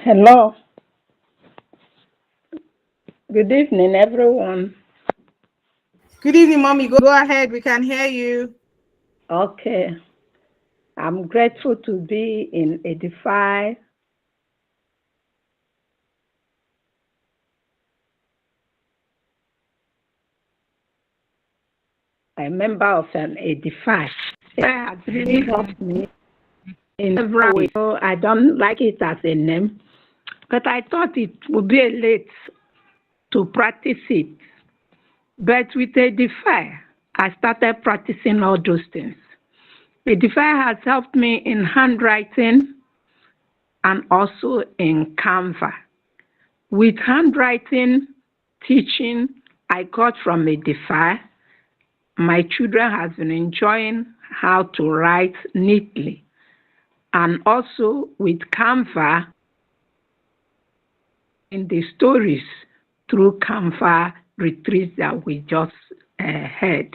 Hello. Good evening, everyone. Good evening, mommy. Go ahead. We can hear you. Okay. I'm grateful to be in Edify, a member of an Edify. It has really helped me in several ways. So I don't like it as a name, but I thought it would be late to practice it. But with Edify, I started practicing all those things. Edify has helped me in handwriting and also in Canva. With handwriting teaching I got from Edify, my children have been enjoying how to write neatly. And also with Canva, in the stories through Canva retreats that we just had.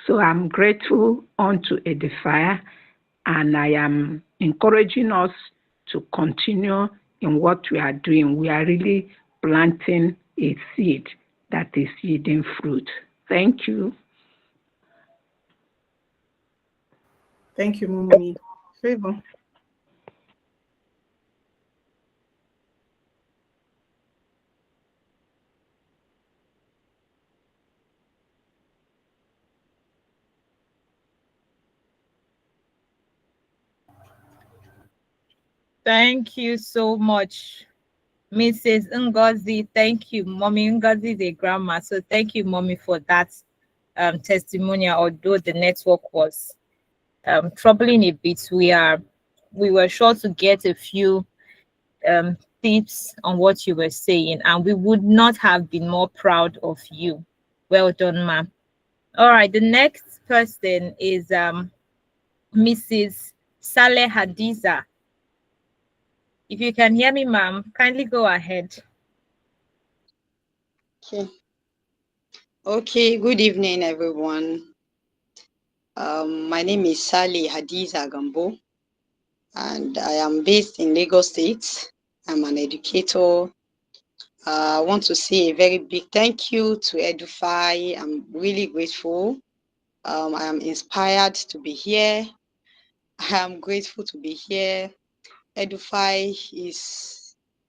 So I'm grateful unto Edify, and I am encouraging us to continue in what we are doing. We are really planting a seed that is yielding fruit. Thank you. Thank you, mommy. Favor. Thank you so much, Mrs. Ngozi. Thank you, Mommy. Ngozi is a grandma, so thank you, Mommy, for that testimonial. Although the network was troubling a bit, we were sure to get a few tips on what you were saying, and we would not have been more proud of you. Well done, ma'am. All right, the next person is Mrs. Saleh Hadiza. If you can hear me, ma'am, kindly go ahead. Okay. Okay, good evening, everyone. My name is Sally Hadiza Gambo, and I am based in Lagos State. I'm an educator. I want to say a very big thank you to Edify. I'm really grateful. I am inspired to be here. I am grateful to be here. Edify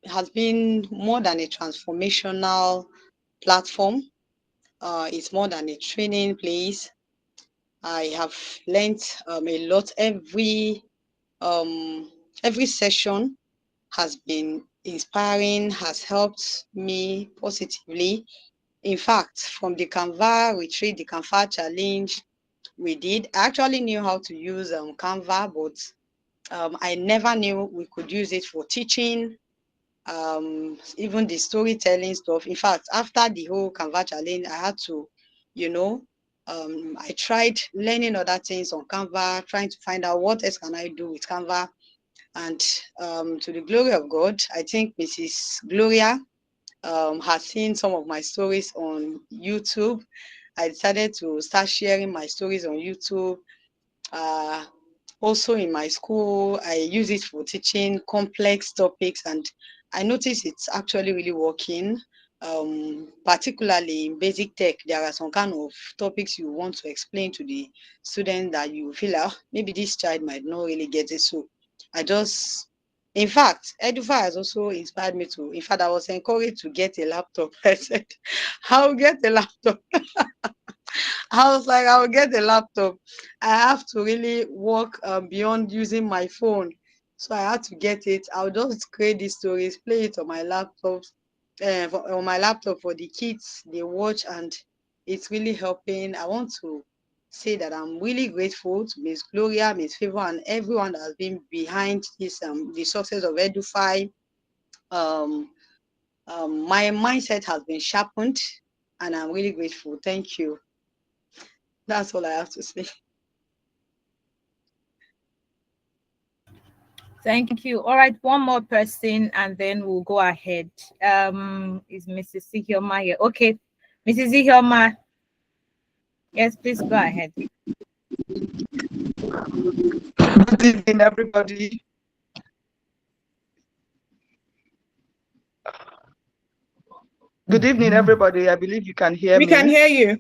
has been more than a transformational platform. It's more than a training place. I have learned a lot. Every session has been inspiring, has helped me positively. In fact, from the Canva retreat, the Canva challenge we did, I actually knew how to use Canva, but I never knew we could use it for teaching, even the storytelling stuff. In fact, after the whole Canva challenge, I had to, you know, I tried learning other things on Canva, trying to find out what else can I do with Canva. And to the glory of God, I think Mrs. Gloria has seen some of my stories on YouTube. I decided to start sharing my stories on YouTube. Uh, Also in my school, I use it for teaching complex topics, and I notice it's actually really working. Particularly in basic tech, there are some kind of topics you want to explain to the student that you feel like, maybe this child might not really get it. So I just, in fact, Edify has also inspired me to, in fact, I was encouraged to get a laptop. I said, I'll get a laptop. I was like, I'll get a laptop. I have to really work beyond using my phone. So I had to get it. I'll just create these stories, play it on my laptops, on my laptop for the kids. They watch, and it's really helping. I want to say that I'm really grateful to Miss Gloria, Miss Favor, and everyone that has been behind this the success of Edify. Um, my mindset has been sharpened, and I'm really grateful. Thank you. That's all I have to say. Thank you. All right, one more person, and then we'll go ahead. Is Mrs. Sihioma here? Okay, Mrs. Sihioma, yes, please go ahead. Good evening, everybody. Good evening, everybody. I believe you can hear We can me hear you.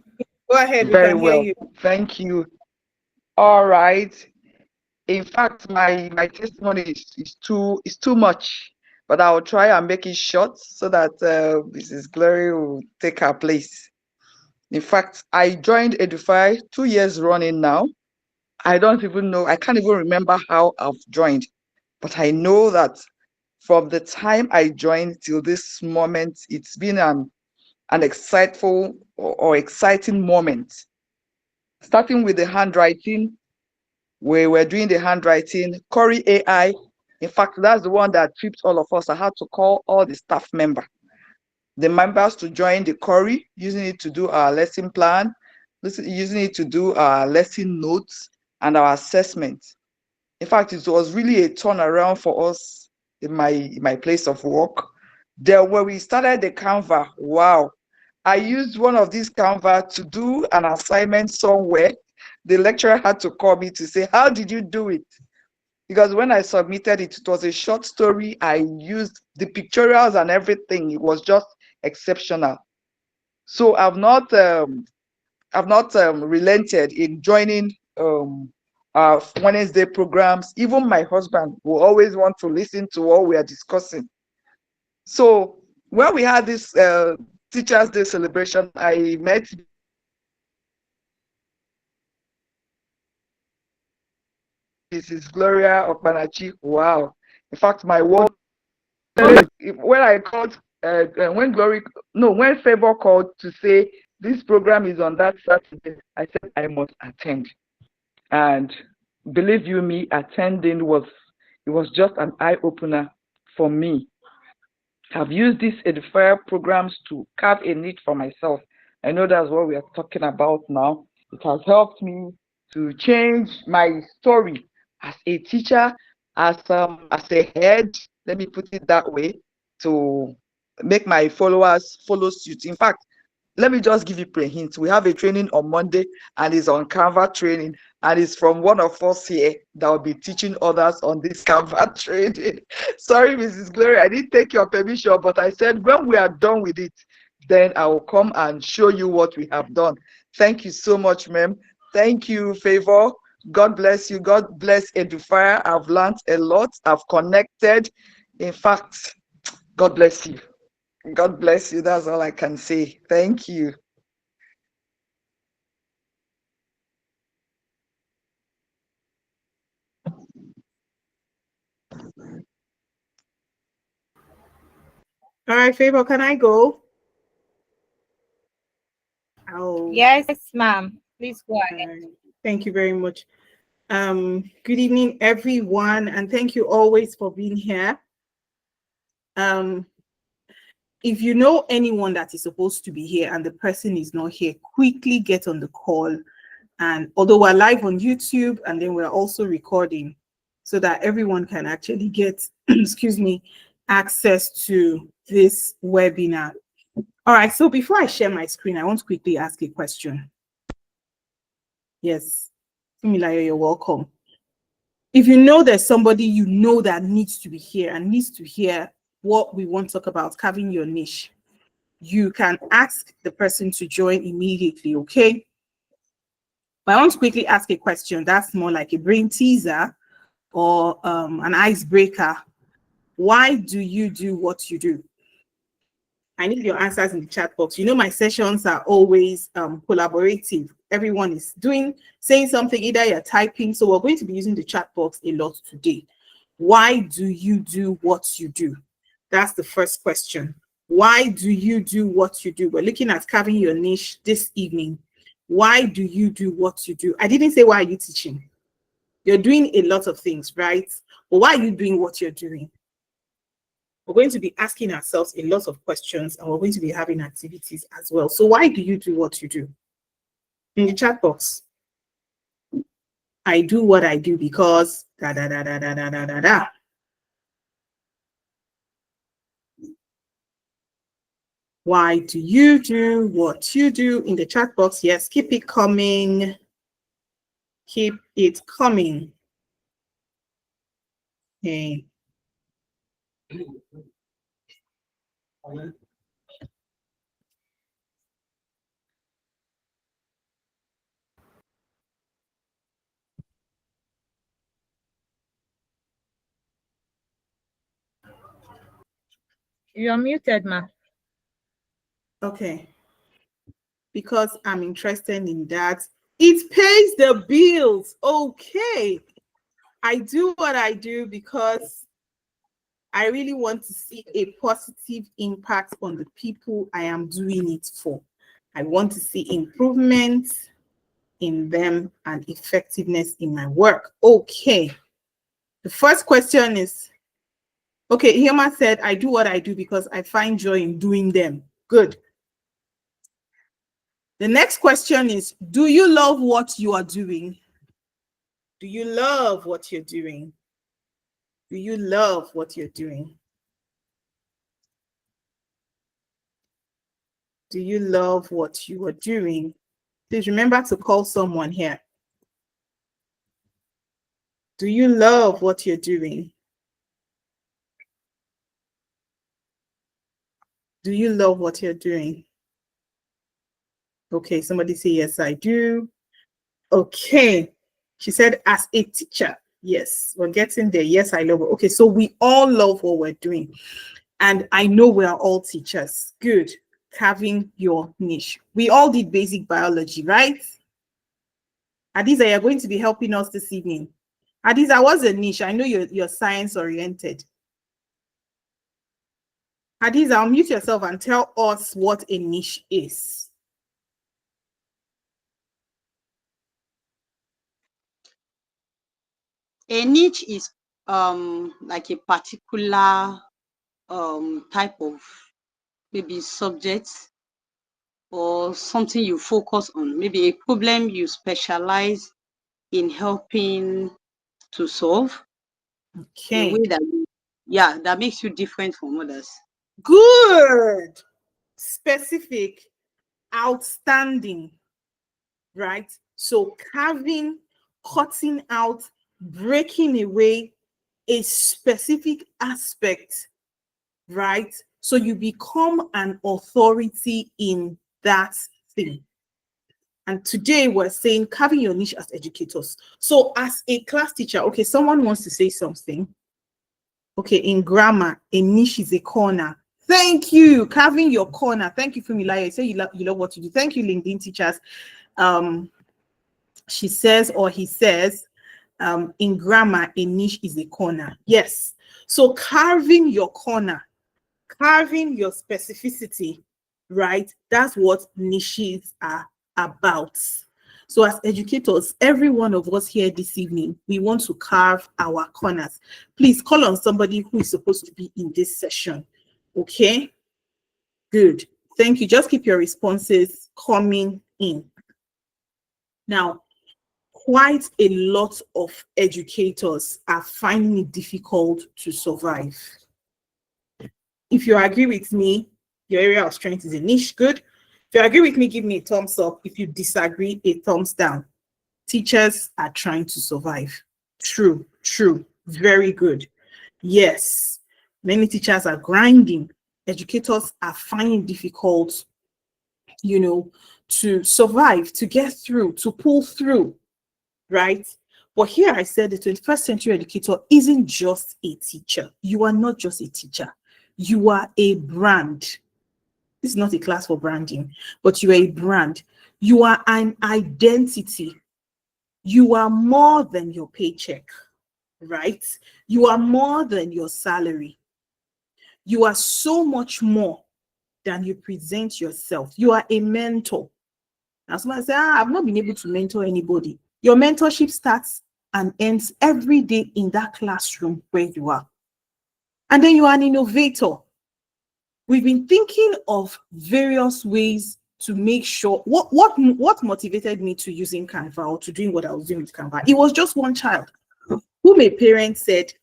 Go ahead. We very can hear well. you. Thank you. All right. In fact, my testimony is too much, but I will try and make it short so that Mrs. Glory will take her place. In fact, I joined Edify 2 years running now. I don't even know, I can't even remember how I've joined, but I know that from the time I joined till this moment, it's been an exciteful or exciting moment. Starting with the handwriting, we were doing the handwriting, Corey AI. In fact, that's the one that tripped all of us. I had to call all the staff the members to join the Corey, using it to do our lesson plan, using it to do our lesson notes and our assessment. In fact, it was really a turnaround for us in my place of work. There, where we started the Canva, wow. I used one of these Canva to do an assignment somewhere. The lecturer had to call me to say, how did you do it? Because when I submitted it, it was a short story. I used the pictorials and everything. It was just exceptional. So I've not relented in joining our Wednesday programs. Even my husband will always want to listen to what we are discussing. So when we had this Teachers' Day celebration, I met Mrs. Gloria Okpanachi. Wow. In fact, my world, when I called, when Glory, no, when Favor called to say this program is on that Saturday, I said I must attend. And believe you me, attending was just an eye opener for me. I've used these edifier programs to carve a niche for myself. I know that's what we are talking about now. It has helped me to change my story as a teacher, as a head, let me put it that way, to make my followers follow suit. In fact, let me just give you a hint. We have a training on Monday and it's on Canva training, and it's from one of us here that will be teaching others on this Canva training. Sorry, Mrs. Glory, I didn't take your permission, but I said when we are done with it, then I will come and show you what we have done. Thank you so much, ma'am. Thank you, Favor. God bless you. God bless Edifier. I've learned a lot. I've connected. In fact, God bless you. God bless you. That's all I can say. Thank you. All right, Favor, can I go? Oh, Yes, ma'am. Please go ahead. thank you very much. Good evening, everyone, and thank you always for being here. If you know anyone that is supposed to be here and the person is not here, quickly get on the call. And although we're live on YouTube and then we're also recording so that everyone can actually get, excuse me, access to this webinar. All right, so before I share my screen, I want to quickly ask a question. Yes, Fumilayo, you're welcome. If you know there's somebody you know that needs to be here and needs to hear what we want to talk about, carving your niche, you can ask the person to join immediately, okay? But I want to quickly ask a question that's more like a brain teaser or an icebreaker. Why do you do what you do? I need your answers in the chat box. You know, my sessions are always collaborative. Everyone is saying something, either you're typing. So we're going to be using the chat box a lot today. Why do you do what you do? That's the first question. Why do you do what you do? We're looking at carving your niche this evening. Why do you do what you do? I didn't say, why are you teaching? You're doing a lot of things, right? But why are you doing what you're doing? We're going to be asking ourselves a lot of questions, and we're going to be having activities as well. So why do you do what you do? In the chat box, I do what I do because da da da da da da da da da. Why do you do what you do? In the chat box, yes, keep it coming. Keep it coming. Okay. You're muted, ma. Okay. Because I'm interested in that. It pays the bills. Okay. I do what I do because I really want to see a positive impact on the people I am doing it for. I want to see improvements in them and effectiveness in my work. Okay. The first question is, okay, Hema said, I do what I do because I find joy in doing them. Good. The next question is, do you love what you are doing? Do you love what you're doing? Do you love what you're doing? Do you love what you are doing? Please remember to call someone here. Do you love what you're doing? Do you love what you're doing? Okay, somebody say, yes, I do. Okay. She said, as a teacher, yes, we're getting there. Yes, I love it. Okay, so we all love what we're doing. And I know we are all teachers. Good. Carving your niche. We all did basic biology, right? Adiza, you're going to be helping us this evening. Adiza, what's a niche? I know you're science oriented. Adiza, unmute yourself and tell us what a niche is. A niche is like a particular type of maybe subject or something you focus on, maybe a problem you specialize in helping to solve in a Okay. way that that makes you different from others. Good. Specific. Outstanding. Right? So carving, cutting out, breaking away a specific aspect, right? So you become an authority in that thing. And today we're saying carving your niche as educators. So as a class teacher, okay, someone wants to say something. Okay, in grammar, a niche is a corner. Thank you, carving your corner. Thank you, Fumilayo. You say you love what you do. Thank you, LinkedIn teachers. She says, or he says, in grammar, a niche is a corner. Yes. So carving your corner, carving your specificity, right? That's what niches are about. So as educators, every one of us here this evening, we want to carve our corners. Please call on somebody who is supposed to be in this session. Okay? Good. Thank you. Just keep your responses coming in. Now, quite a lot of educators are finding it difficult to survive. If you agree with me, your area of strength is a niche. Good. If you agree with me, give me a thumbs up. If you disagree, a thumbs down. Teachers are trying to survive. True, true, very good. Yes, many teachers are grinding. Educators are finding it difficult, to survive, to get through, to pull through, right? But here I said the 21st century educator isn't just a teacher. You are not just a teacher. You are a brand. This is not a class for branding, but you are a brand. You are an identity. You are more than your paycheck, right? You are more than your salary. You are so much more than you present yourself. You are a mentor. Now, somebody say, I've not been able to mentor anybody. Your mentorship starts and ends every day in that classroom where you are. And then you are an innovator. We've been thinking of various ways to make sure what motivated me to using Canva or to doing what I was doing with Canva. It was just one child whom a parent said,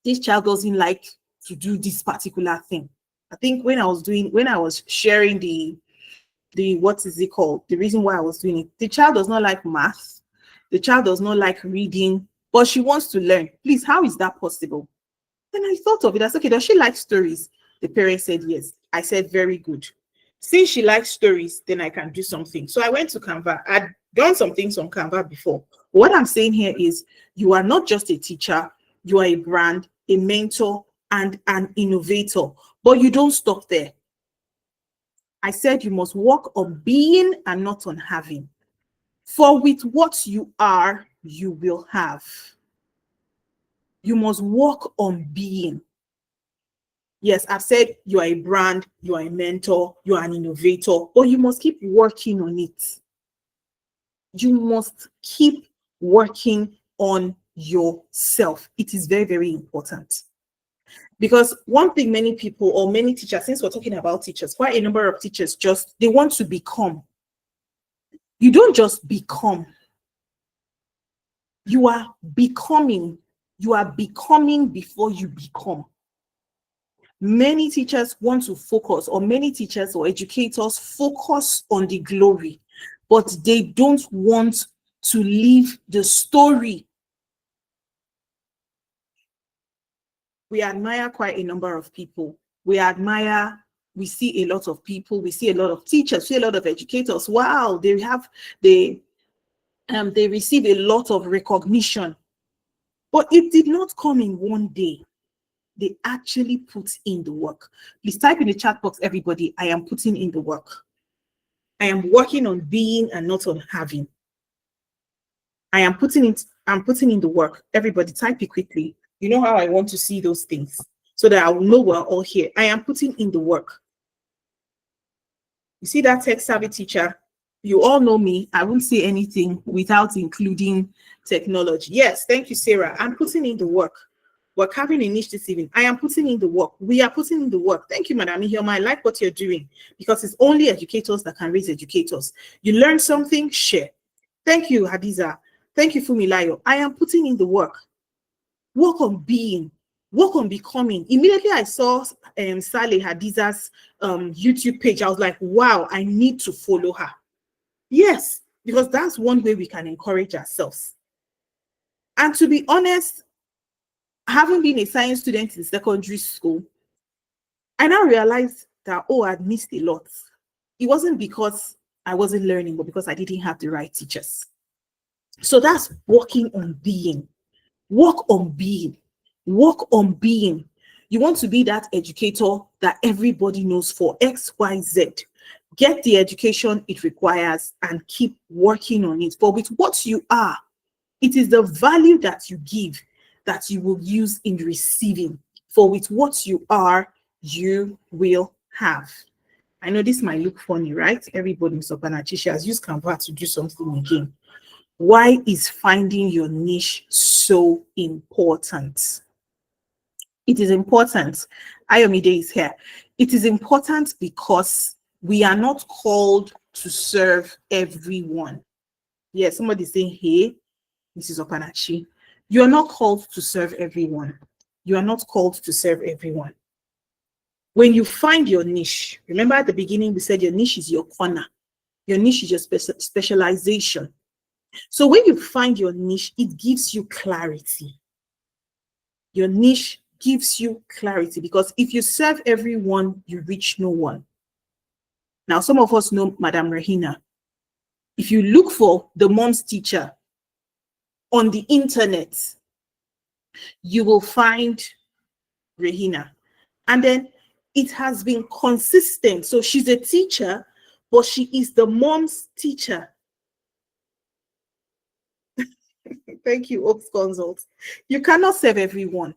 this child doesn't like to do this particular thing. I think when I was sharing the what is it called? The reason why I was doing it. The child does not like math. The child does not like reading, but she wants to learn. Please, how is that possible? Then I thought of it. I said, okay, does she like stories? The parent said yes. I said, very good. Since she likes stories, then I can do something. So I went to Canva. I'd done some things on Canva before. What I'm saying here is you are not just a teacher. You are a brand, a mentor, and an innovator. But you don't stop there. I said you must work on being and not on having. For with what you are, you will have. You must work on being. Yes, I've said you are a brand, you are a mentor, you are an innovator, but you must keep working on it. You must keep working on yourself. It is very, very important. Because one thing many people or many teachers, since we're talking about teachers, quite a number of teachers they want to become. You don't just become. You are becoming. You are becoming before you become. Many teachers want to focus, or many teachers or educators focus on the glory, but they don't want to live the story. We admire quite a number of people. We see a lot of people, we see a lot of teachers, see a lot of educators. Wow, they receive a lot of recognition. But it did not come in one day. They actually put in the work. Please type in the chat box, everybody, I am putting in the work. I am working on being and not on having. I'm putting in the work. Everybody type it quickly. You know how I want to see those things so that I will know we're all here. I am putting in the work. You see that tech-savvy teacher? You all know me. I won't say anything without including technology. Yes, thank you, Sarah. I'm putting in the work. We're having a niche this evening. I am putting in the work. We are putting in the work. Thank you, Madam Ihioma. I like what you're doing because it's only educators that can raise educators. You learn something, share. Thank you, Hadiza. Thank you, Fumilayo. I am putting in the work. Work on being. Work on becoming. Immediately I saw Saleh Hadiza's YouTube page. I was like, wow, I need to follow her. Yes, because that's one way we can encourage ourselves. And to be honest, having been a science student in secondary school, I now realized that, I'd missed a lot. It wasn't because I wasn't learning, but because I didn't have the right teachers. So that's working on being. Work on being. Work on being. You want to be that educator that everybody knows for X, Y, Z. Get the education it requires and keep working on it. For with what you are, it is the value that you give that you will use in receiving. For with what you are, you will have. I know this might look funny, right? Everybody in Sopanachi has used Canva to do something again. Why is finding your niche so important? It is important. Ayomide is here. It is important because we are not called to serve everyone. Yes, somebody saying, hey, Mrs. Opanachi, you are not called to serve everyone. You are not called to serve everyone. When you find your niche, remember at the beginning we said your niche is your corner. Your niche is your specialization. So when you find your niche, it gives you clarity. Your niche gives you clarity because if you serve everyone, you reach no one. Now, some of us know Madam Rahina. If you look for the mom's teacher on the internet, you will find Rahina. And then it has been consistent. So she's a teacher, but she is the mom's teacher. Thank you, Oaks Consult. You cannot serve everyone.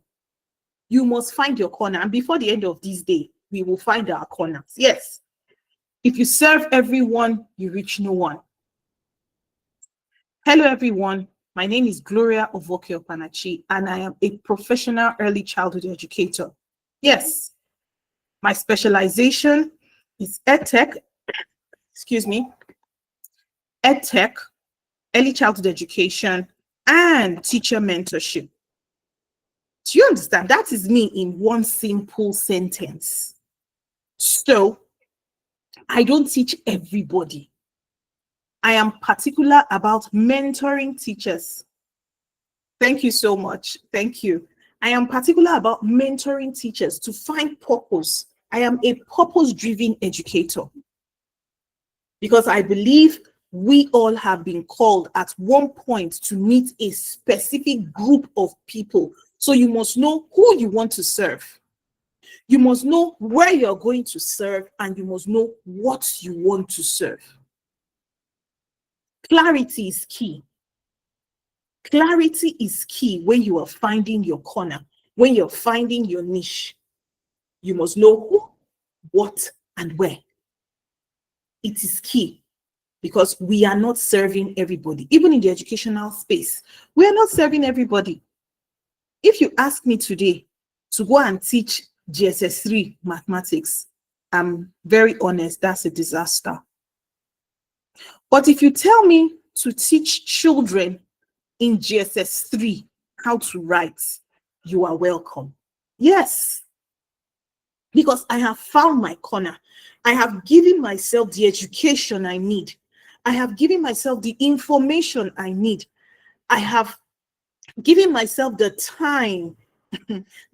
You must find your corner. And before the end of this day, we will find our corners. Yes. If you serve everyone, you reach no one. Hello, everyone. My name is Gloria Ovoke-Opanachi, and I am a professional early childhood educator. Yes. My specialization is EdTech, EdTech, early childhood education, and teacher mentorship. Do you understand? That is me in one simple sentence. So, I don't teach everybody. I am particular about mentoring teachers. Thank you so much. Thank you. I am particular about mentoring teachers to find purpose. I am a purpose-driven educator because I believe we all have been called at one point to meet a specific group of people So you must know who you want to serve. You must know where you're going to serve, and you must know what you want to serve. Clarity is key. Clarity is key when you are finding your corner, when you're finding your niche. You must know who, what, and where. It is key, because we are not serving everybody. Even in the educational space, we are not serving everybody. If you ask me today to go and teach GSS3 mathematics, I'm very honest, that's a disaster. But if you tell me to teach children in GSS3 how to write, you are welcome. Yes, because I have found my corner. I have given myself the education I need. I have given myself the information I need. I have given myself the time,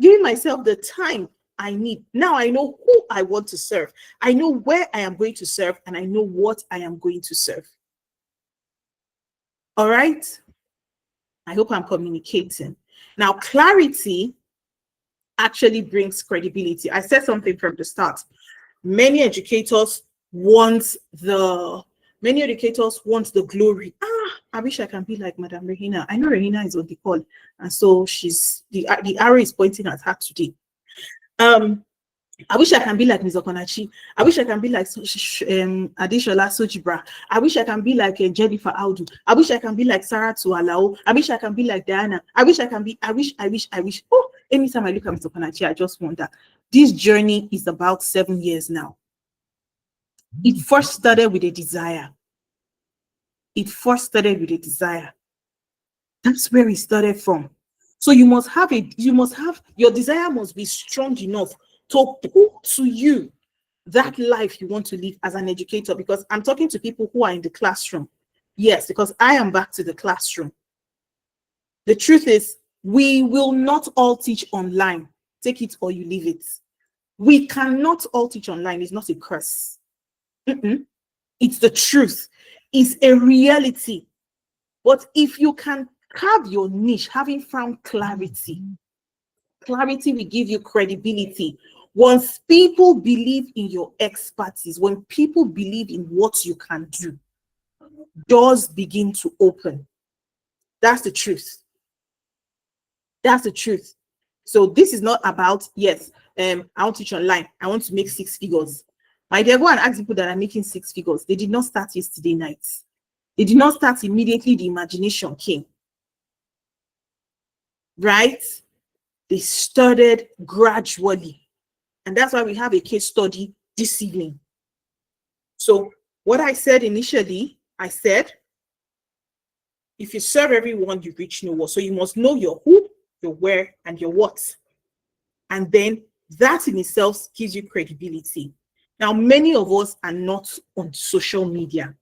giving myself the time I need. Now I know who I want to serve. I know where I am going to serve, and I know what I am going to serve. All right? I hope I'm communicating. Now, clarity actually brings credibility. I said something from the start. Many educators want the glory. I wish I can be like Madam Regina. I know Regina is on the call, and so she's the arrow is pointing at her today. I wish I can be like Ms. Okonachi. I wish I can be like Adeshola Sojibra. I wish I can be like Jennifer Audu. I wish I can be like Sarah Tualao. I wish I can be like Diana. I wish. Oh, anytime I look at Ms. Okonachi, I just wonder. This journey is about 7 years now. It first started with a desire. That's where it started from. So your desire must be strong enough to pull to you that life you want to live as an educator, because I'm talking to people who are in the classroom. Yes, because I am back to the classroom. The truth is, we will not all teach online. Take it or you leave it. We cannot all teach online. It's not a curse. It's the truth. It's a reality. But if you can carve your niche, having found clarity will give you credibility. Once people believe in your expertise, when people believe in what you can do, doors begin to open. That's the truth. So this is not about, yes, I want to teach online. I want to make 6 figures. My dear, go and ask people that are making 6 figures. They did not start yesterday night. They did not start immediately the imagination came. Right? They started gradually. And that's why we have a case study this evening. So what I said initially, I said, if you serve everyone, you reach no one. So you must know your who, your where, and your what. And then that in itself gives you credibility. Now, many of us are not on social media.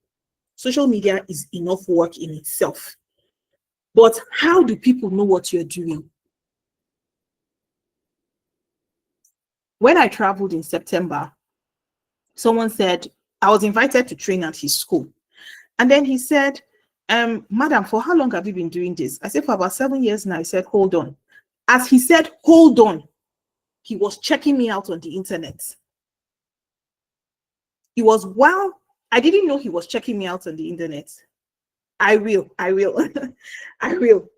Social media is enough work in itself. But how do people know what you're doing? When I traveled in September, someone said, I was invited to train at his school. And then he said, Madam, for how long have you been doing this? I said, for about 7 years now. He said, hold on. As he said, hold on, he was checking me out on the internet. I didn't know he was checking me out on the internet. I will. I will.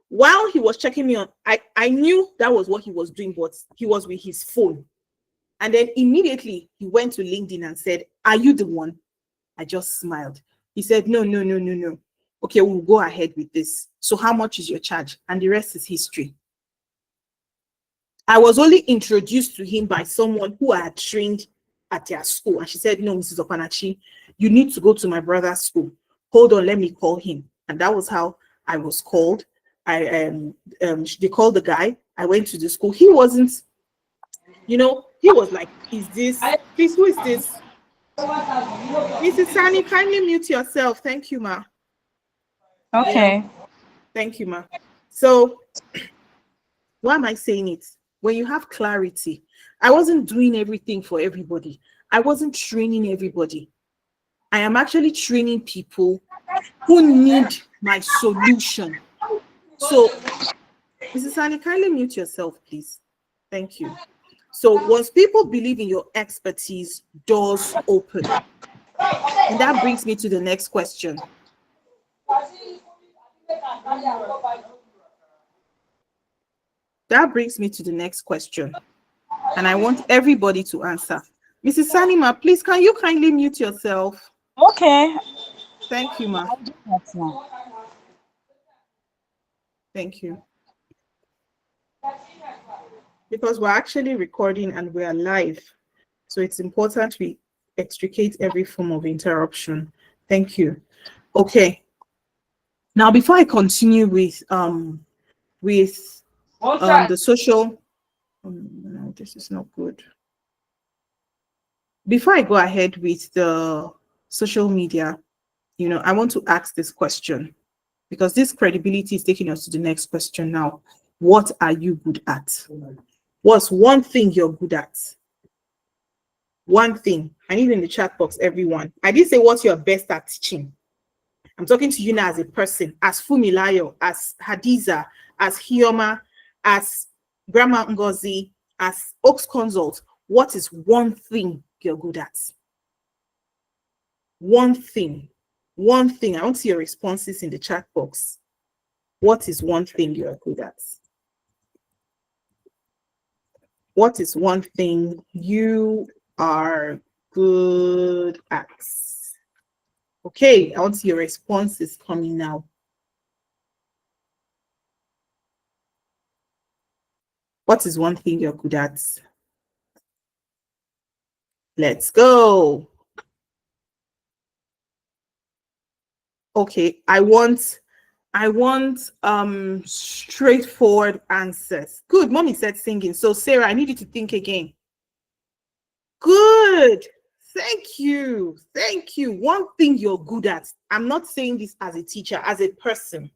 While he was checking me on, I knew that was what he was doing, but he was with his phone. And then immediately he went to LinkedIn and said, are you the one? I just smiled. He said, no. Okay, we'll go ahead with this. So how much is your charge? And the rest is history. I was only introduced to him by someone who I had trained at their school. And she said, no, Mrs. Okanachi, you need to go to my brother's school. Hold on, let me call him. And that was how I was called. They called the guy. I went to the school. He wasn't, he was like, is this, please, who is this? Mrs. Sani, kindly mute yourself. Thank you, ma. Okay. Yeah. Thank you, ma. So why am I saying it? When you have clarity, I wasn't doing everything for everybody. I wasn't training everybody. I am actually training people who need my solution. So Mrs. Sani, kindly mute yourself, please. Thank you. So once people believe in your expertise, doors open. And that brings me to the next question. That brings me to the next question. And I want everybody to answer. Mrs. Sanima, please, can you kindly mute yourself? Okay. Thank you, ma. I'll do that now. Thank you. Because we're actually recording and we're live. So it's important we extricate every form of interruption. Thank you. Okay. Now, before I continue with the social, no, this is not good. Before I go ahead with the social media, I want to ask this question, because this credibility is taking us to the next question now. What are you good at? What's one thing you're good at? One thing. I need in the chat box, everyone. I didn't say what you're best at teaching. I'm talking to you now as a person, as Fumilayo, as Hadiza, as Hioma, as Grandma Ngozi, as Oaks Consult. What is one thing you're good at? One thing. One thing. I want to see your responses in the chat box. What is one thing you're good at? What is one thing you are good at? Okay, I want to see your responses coming now. What is one thing you're good at? Let's go. Okay, I want straightforward answers. Good. Mommy said singing. So Sarah, I need you to think again. Good. Thank you. Thank you. One thing you're good at. I'm not saying this as a teacher, as a person.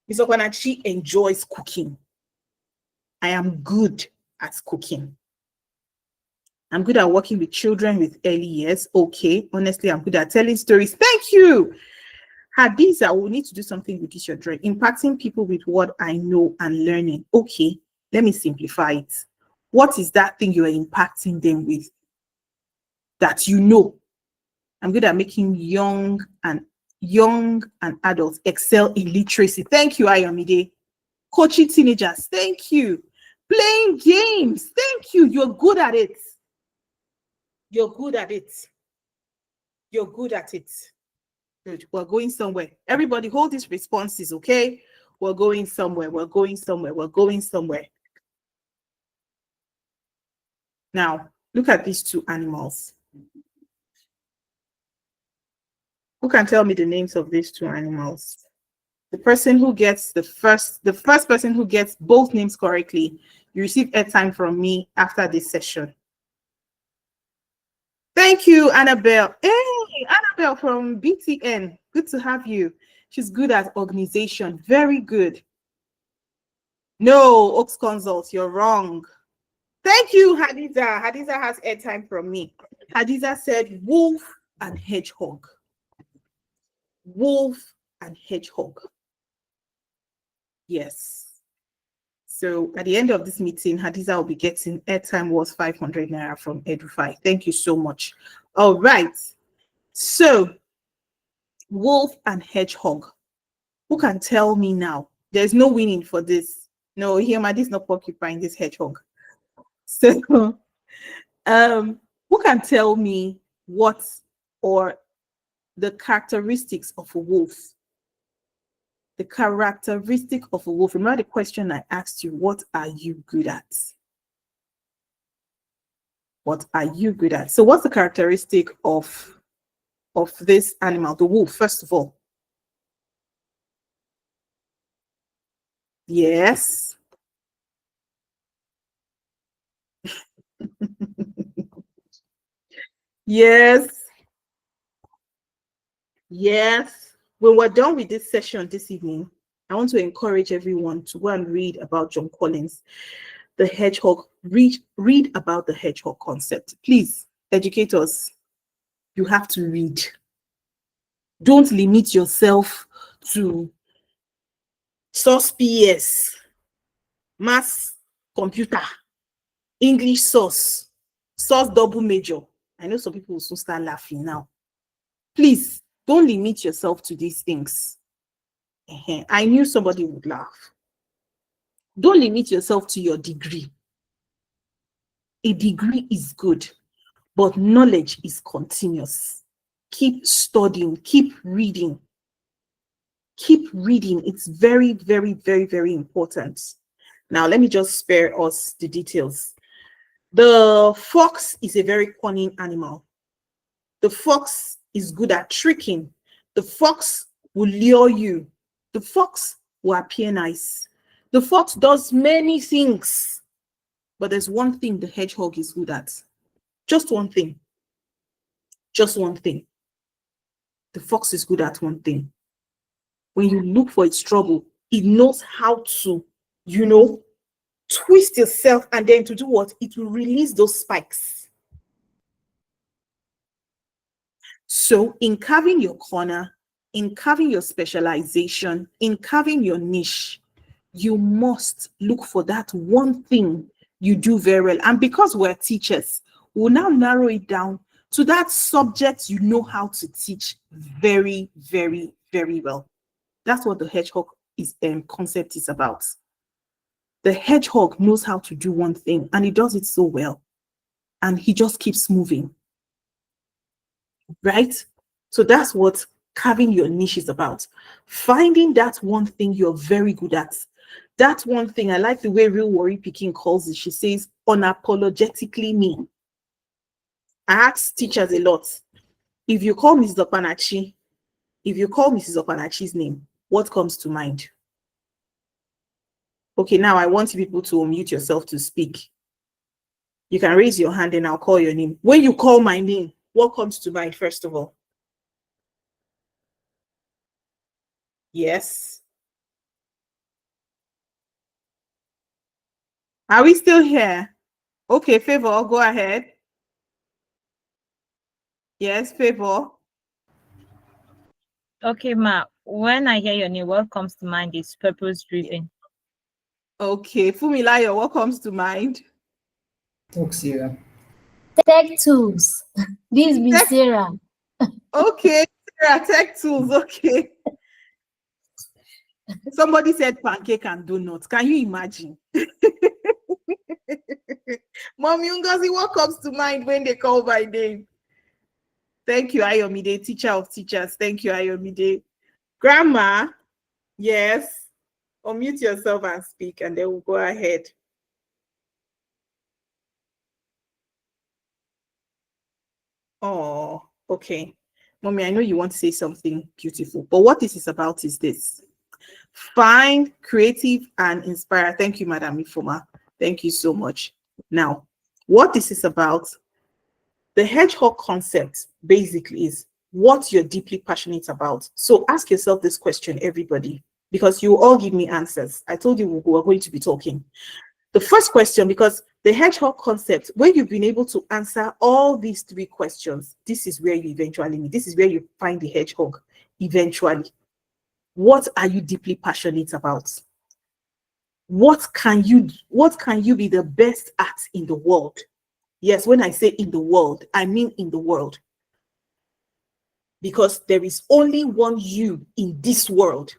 Ms. Okwanachi enjoys cooking. I am good at cooking. I'm good at working with children with early years. Okay. Honestly, I'm good at telling stories. Thank you. Hadiza, we need to do something with this your dream. Impacting people with what I know and learning. Okay. Let me simplify it. What is that thing you are impacting them with that you know? I'm good at making young and adults excel in literacy. Thank you, Ayomide. Coaching teenagers. Thank you. Playing games. Thank you. You're good at it. You're good at it. You're good at it. Good. We're going somewhere. Everybody hold these responses, okay? We're going somewhere. We're going somewhere. We're going somewhere. Now, look at these two animals. Who can tell me the names of these two animals? The person who gets the first person who gets both names correctly, you receive airtime from me after this session. Thank you, Annabelle. Hey, Annabelle from BTN. Good to have you. She's good at organization. Very good. No, Oaks Consult, you're wrong. Thank you, Hadiza. Hadiza has airtime from me. Hadiza said wolf and hedgehog. Wolf and hedgehog. Yes. So at the end of this meeting, Hadiza will be getting airtime worth 500 naira from Edufy. Thank you so much. All right. So wolf and hedgehog. Who can tell me now? There's no winning for this. No, Hioma, this is not porcupine, this hedgehog. So who can tell me what or the characteristics of a wolf? The characteristic of a wolf. Remember the question I asked you, what are you good at? What are you good at? So what's the characteristic of this animal, the wolf, first of all? Yes. Yes. Yes. When we're done with this session this evening, I want to encourage everyone to go and read about John Collins, the hedgehog. Read about the hedgehog concept. Please, educators, you have to read. Don't limit yourself to source PS. mass computer, English source double major. I know some people will soon start laughing now. Please don't limit yourself to these things. I knew somebody would laugh. Don't limit yourself to your degree. A degree is good, but knowledge is continuous. Keep studying, keep reading. Keep reading. It's very, very, very, very important. Now, let me just spare us the details. The fox is a very cunning animal. The fox is good at tricking. The fox will lure you. The fox will appear nice. The fox does many things, but there's one thing the hedgehog is good at. Just one thing. Just one thing. The fox is good at one thing. When you look for its trouble, it knows how to, twist yourself, and then to do what? It will release those spikes. So in carving your corner, in carving your specialization, in carving your niche, you must look for that one thing you do very well. And because we're teachers, we'll now narrow it down to that subject you know how to teach very, very, very well. That's what the hedgehog concept is about. The hedgehog knows how to do one thing, and he does it so well. And he just keeps moving. Right? So that's what carving your niche is about. Finding that one thing you're very good at. That one thing, I like the way Real Worry Peking calls it. She says, unapologetically me. I ask teachers a lot. If you call Mrs. Okpanachi, if you call Mrs. Okpanachi's name, what comes to mind? Okay, now I want people to unmute yourself to speak. You can raise your hand and I'll call your name. When you call my name, what comes to mind, first of all? Yes. Are we still here? Okay, Favor, go ahead. Yes, Favor. Okay, Ma. When I hear your name, what comes to mind is purpose-driven. Okay, Fumilayo, what comes to mind? Talk, Sarah. Tech tools. This be Sarah. Okay, Sarah, tech tools. Okay. Somebody said pancake and donuts. Can you imagine? Mommy Ngozi, what comes to mind when they call my name? Thank you, Ayomide, teacher of teachers. Thank you, Ayomide. Grandma, yes. Unmute yourself and speak, and then we'll go ahead. Oh, okay. Mommy, I know you want to say something beautiful, but what this is about is this. Find, creative, and inspire. Thank you, Madam Ifoma. Thank you so much. Now, what this is about, the hedgehog concept basically is what you're deeply passionate about. So ask yourself this question, everybody, because you all give me answers. I told you we were going to be talking. The first question, because the hedgehog concept, when you've been able to answer all these three questions, this is where you eventually meet. This is where you find the hedgehog eventually. What are you deeply passionate about? What can you be the best at in the world? Yes, when I say in the world, I mean in the world. Because there is only one you in this world.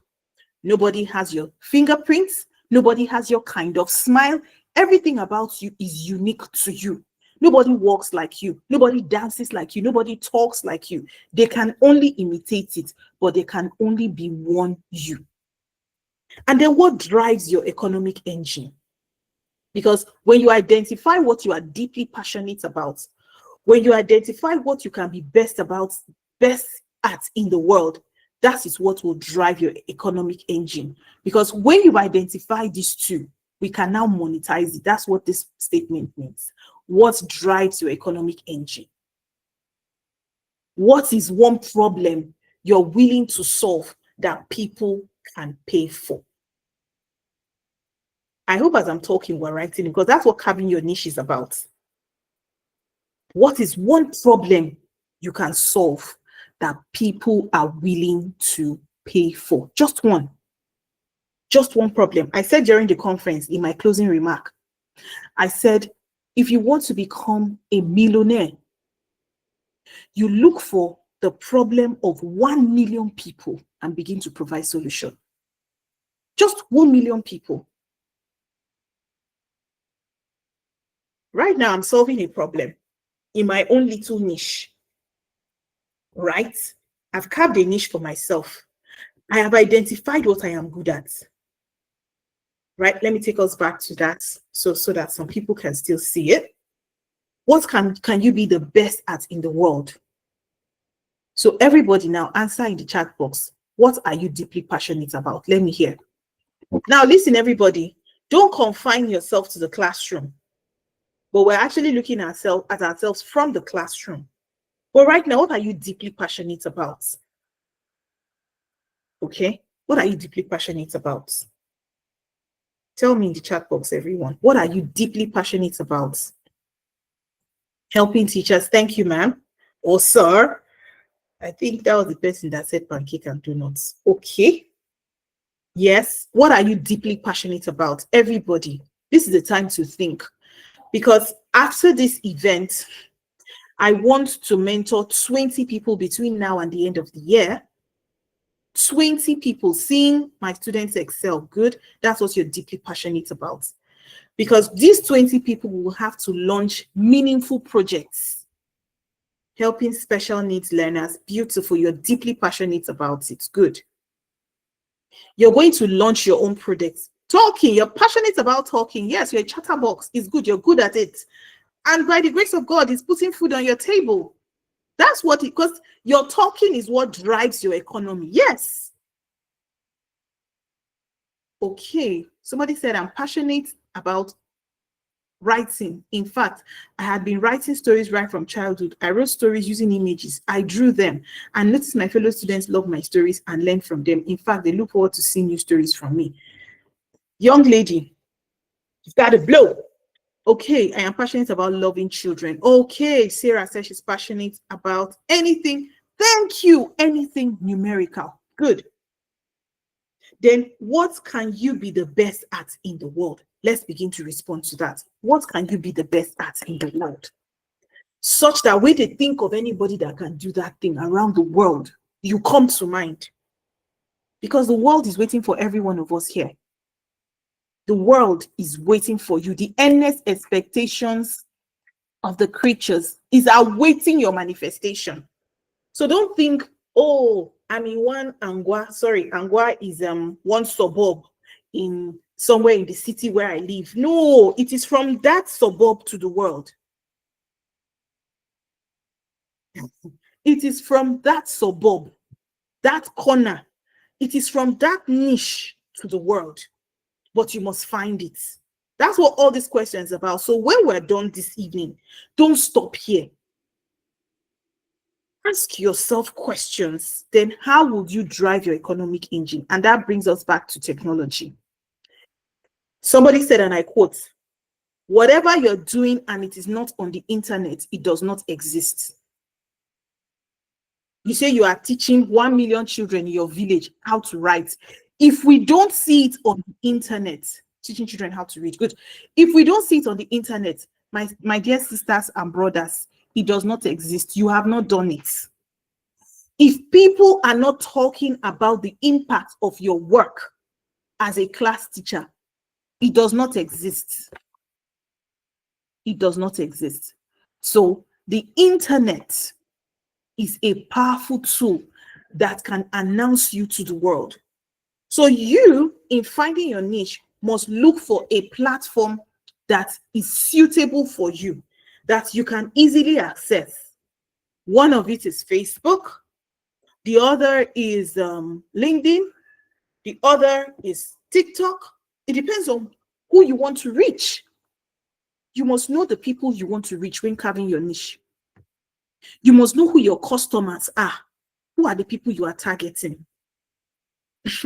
Nobody has your fingerprints. Nobody has your kind of smile. Everything about you is unique to you. Nobody walks like you. Nobody dances like you. Nobody talks like you. They can only imitate it, but they can only be one you. And then what drives your economic engine? Because when you identify what you are deeply passionate about, when you identify what you can be best at in the world, that is what will drive your economic engine. Because when you identify these two, we can now monetize it. That's what this statement means. What drives your economic engine? What is one problem you're willing to solve that people can pay for? I hope as I'm talking, we're writing, because that's what carving your niche is about. What is one problem you can solve that people are willing to pay for? Just one. Just one problem. I said during the conference in my closing remark, I said, if you want to become a millionaire, you look for the problem of 1 million people and begin to provide solution. Just 1 million people. Right now, I'm solving a problem in my own little niche, right? I've carved a niche for myself. I have identified what I am good at, right? Let me take us back to that so that some people can still see it. What can you be the best at in the world? So everybody now answer in the chat box. What are you deeply passionate about? Let me hear. Now listen, everybody, don't confine yourself to the classroom. But we're actually looking at ourselves from the classroom. But right now, what are you deeply passionate about? Okay, what are you deeply passionate about? Tell me in the chat box, everyone. What are you deeply passionate about? Helping teachers. Thank you, ma'am. Or sir. I think that was the person that said pancake and donuts. Okay. Yes. What are you deeply passionate about? Everybody, this is the time to think. Because after this event, I want to mentor 20 people between now and the end of the year. 20 people seeing my students excel. Good. That's what you're deeply passionate about. Because these 20 people will have to launch meaningful projects. Helping special needs learners. Beautiful. You're deeply passionate about it. Good. You're going to launch your own products. Talking. You're passionate about talking. Yes, you're a chatterbox. It's good. You're good at it. And by the grace of God, it's putting food on your table. That's what it, because your talking is what drives your economy. Yes. Okay. Somebody said, I'm passionate about writing. In fact, I had been writing stories right from childhood. I wrote stories using images. I drew them and noticed my fellow students love my stories and learn from them. In fact, they look forward to seeing new stories from me. Young lady, you've got to blow. Okay, I am passionate about loving children. Okay, Sarah says she's passionate about anything. Thank you. Anything numerical. Good. Then what can you be the best at in the world? Let's begin to respond to that. What can you be the best at in the world? Such that when they think of anybody that can do that thing around the world, you come to mind. Because the world is waiting for every one of us here. The world is waiting for you. The endless expectations of the creatures is awaiting your manifestation. So don't think, oh, I'm in one Angwa. Sorry, Angwa is one suburb in somewhere in the city where I live. No, it is from that suburb to the world. It is from that suburb, that corner. It is from that niche to the world. But you must find it. That's what all these questions are about. So when we're done this evening, don't stop here. Ask yourself questions. Then how would you drive your economic engine? And that brings us back to technology. Somebody said, and I quote, whatever you're doing and it is not on the internet, it does not exist. You say you are teaching 1 million children in your village how to write. If we don't see it on the internet, teaching children how to read, good. If we don't see it on the internet, my dear sisters and brothers, it does not exist. You have not done it. If people are not talking about the impact of your work as a class teacher, it does not exist. It does not exist. So the internet is a powerful tool that can announce you to the world. So you, in finding your niche, must look for a platform that is suitable for you, that you can easily access. One of it is Facebook. The other is LinkedIn. The other is TikTok. It depends on who you want to reach. You must know the people you want to reach when carving your niche. You must know who your customers are. Who are the people you are targeting?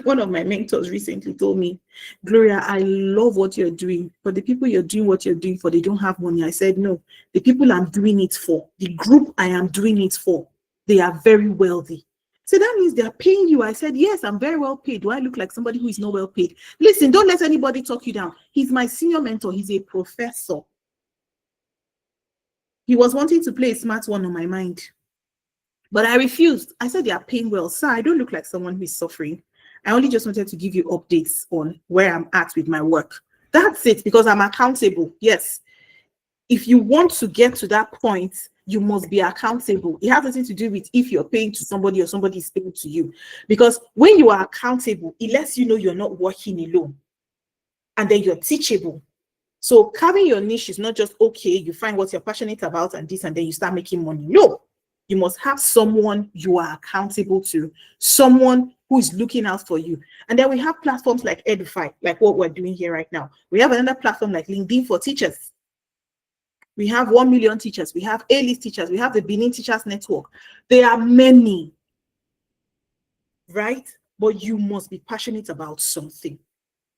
One of my mentors recently told me, Gloria, I love what you're doing, but the people you're doing what you're doing for, they don't have money. I said, no, the people I'm doing it for, the group I am doing it for, they are very wealthy. So that means they're paying you. I said, yes, I'm very well paid. Do I look like somebody who is not well paid? Listen, don't let anybody talk you down. He's my senior mentor. He's a professor. He was wanting to play a smart one on my mind, but I refused. I said, they are paying well. Sir, I don't look like someone who is suffering. I only just wanted to give you updates on where I'm at with my work. That's it, because I'm accountable. Yes. If you want to get to that point, you must be accountable. It has nothing to do with if you're paying to somebody or somebody is paying to you. Because when you are accountable, it lets you know you're not working alone. And then you're teachable. So carving your niche is not just, okay, you find what you're passionate about and this, and then you start making money. No, you must have someone you are accountable to, someone who is looking out for you. And then we have platforms like Edify, like what we're doing here right now. We have another platform like LinkedIn for teachers. We have 1 million teachers. We have A-list teachers. We have the Benin Teachers Network. There are many, right? But you must be passionate about something.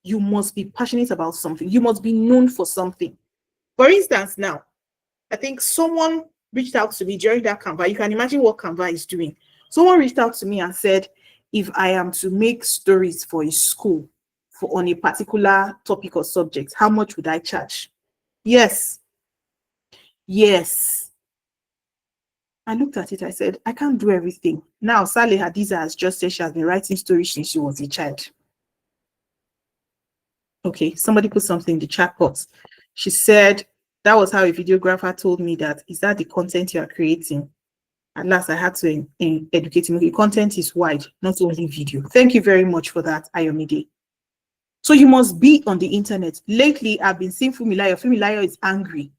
You must be passionate about something. You must be known for something. For instance, now, I think someone reached out to me during that Canva. You can imagine what Canva is doing. Someone reached out to me and said, if I am to make stories for a school on a particular topic or subject, how much would I charge? Yes. Yes. I looked at it, I said, I can't do everything. Now, Saleh Hadiza has just said she has been writing stories since she was a child. Okay, somebody put something in the chat box. She said, that was how a videographer told me that, is that the content you are creating? At last, I had to educate him. The content is wide, not only video. Thank you very much for that, Ayomide. So you must be on the internet. Lately, I've been seeing Fumilayo. Fumilayo is angry.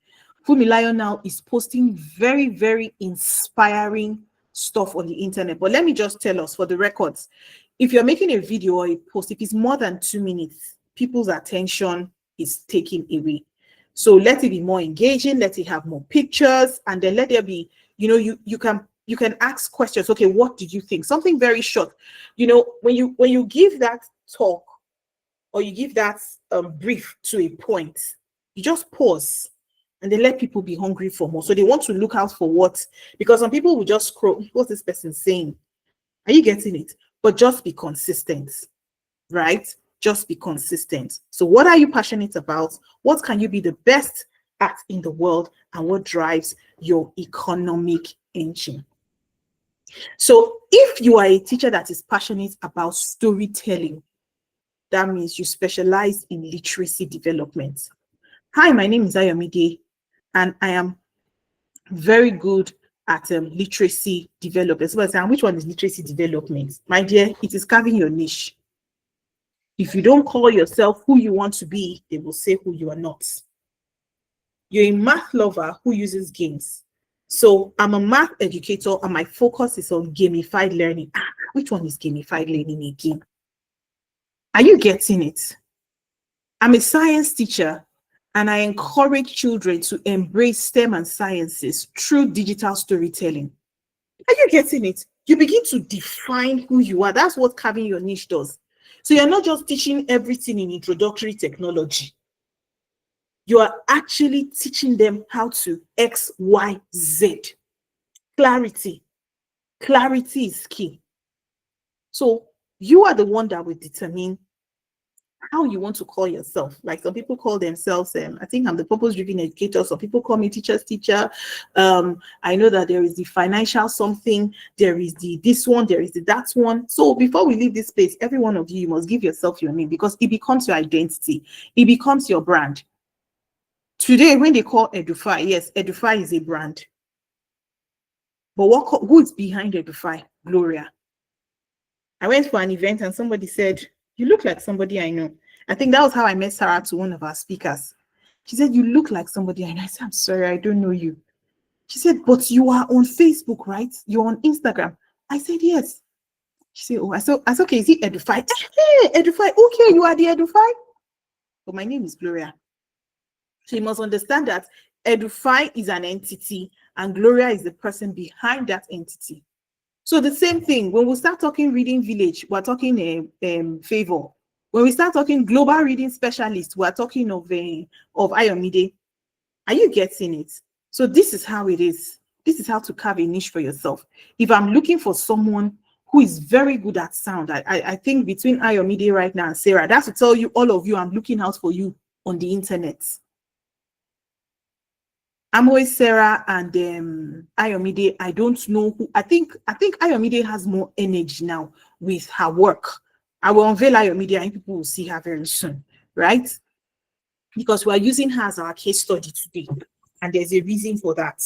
Fumilayo now is posting very, very inspiring stuff on the internet. But let me just tell us for the records, if you're making a video or a post, if it's more than 2 minutes, people's attention is taken away. So let it be more engaging, let it have more pictures, and then let there be, you know, you can ask questions. Okay, what did you think? Something very short. You know, when you give that talk or you give that brief to a point, you just pause and then let people be hungry for more. So they want to look out for what, because some people will just scroll, what's this person saying? Are you getting it? But just be consistent, right? Just be consistent. So what are you passionate about? What can you be the best at in the world? And what drives your economic engine? So if you are a teacher that is passionate about storytelling, that means you specialize in literacy development. Hi, my name is Ayomide, and I am very good at literacy development. So saying, which one is literacy development? My dear, it is carving your niche. If you don't call yourself who you want to be, they will say who you are not. You're a math lover who uses games. So I'm a math educator and my focus is on gamified learning. Which one is gamified learning again? Are you getting it? I'm a science teacher and I encourage children to embrace STEM and sciences through digital storytelling. Are you getting it? You begin to define who you are. That's what carving your niche does. So you're not just teaching everything in introductory technology. You are actually teaching them how to X, Y, Z. Clarity. Clarity is key. So you are the one that will determine how you want to call yourself. Like some people call themselves, I think I'm the purpose-driven educator. Some people call me teacher's teacher. I know that there is the financial something, there is the this one, there is the that one. So before we leave this place, every one of you must give yourself your name because it becomes your identity. It becomes your brand. Today, when they call Edify, yes, Edify is a brand. But who is behind Edify? Gloria. I went for an event and somebody said, you look like somebody I know. I think that was how I met Sarah to one of our speakers. She said, you look like somebody I know. I said, I'm sorry, I don't know you. She said, but you are on Facebook, right? You're on Instagram. I said, yes. She said, oh, I said, okay, is it Edify? Hey, Edify, okay, you are the Edify? But my name is Gloria. So you must understand that Edify is an entity and Gloria is the person behind that entity. So the same thing, when we start talking Reading Village, we're talking Favor. When we start talking Global Reading Specialist, we're talking of Ayomide. Are you getting it? So this is how it is. This is how to carve a niche for yourself. If I'm looking for someone who is very good at sound. I think between Ayomide right now and Sarah, that's to tell you, all of you, I'm looking out for you on the internet. I'm with Sarah and Ayomide. I don't know who. I think Ayomide has more energy now with her work. I will unveil Ayomide and people will see her very soon, right? Because we are using her as our case study today, and there's a reason for that.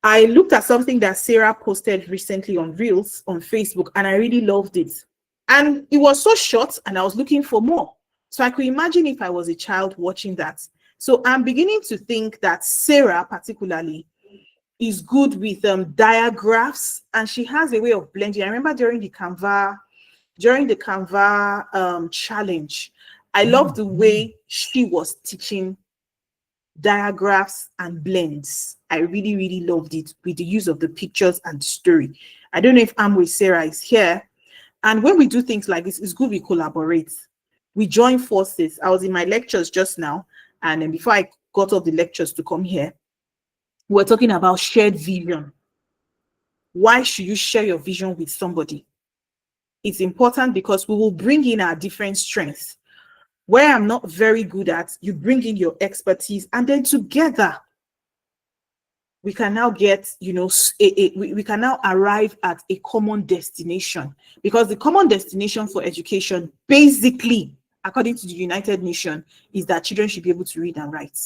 I looked at something that Sarah posted recently on Reels on Facebook, and I really loved it. And it was so short, and I was looking for more. So I could imagine if I was a child watching that. So I'm beginning to think that Sarah particularly is good with diagraphs, and she has a way of blending. I remember during the Canva challenge, I loved the way she was teaching diagraphs and blends. I really, really loved it with the use of the pictures and the story. I don't know if I'm with Sarah is here. And when we do things like this, it's good we collaborate. We join forces. I was in my lectures just now, and then before I got off the lectures to come here, we're talking about shared vision. Why should you share your vision with somebody? It's important because we will bring in our different strengths. Where I'm not very good at, you bring in your expertise, and then together we can now get, we can now arrive at a common destination, because the common destination for education, basically, according to the United Nations, is that children should be able to read and write.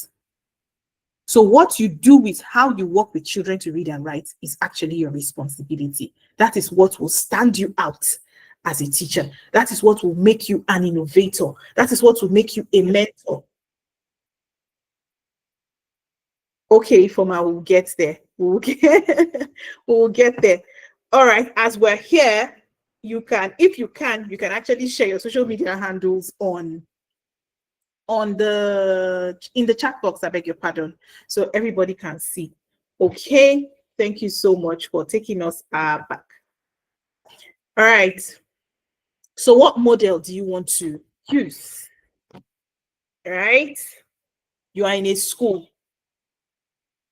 So what you do with how you work with children to read and write is actually your responsibility. That is what will stand you out as a teacher. That is what will make you an innovator. That is what will make you a mentor. Okay, Foma, we'll get there. We'll get there. All right, as we're here, if you can actually share your social media handles in the chat box, I beg your pardon, so everybody can see. Okay, thank you so much for taking us back. All right, so what model do you want to use? All right, you are in a school,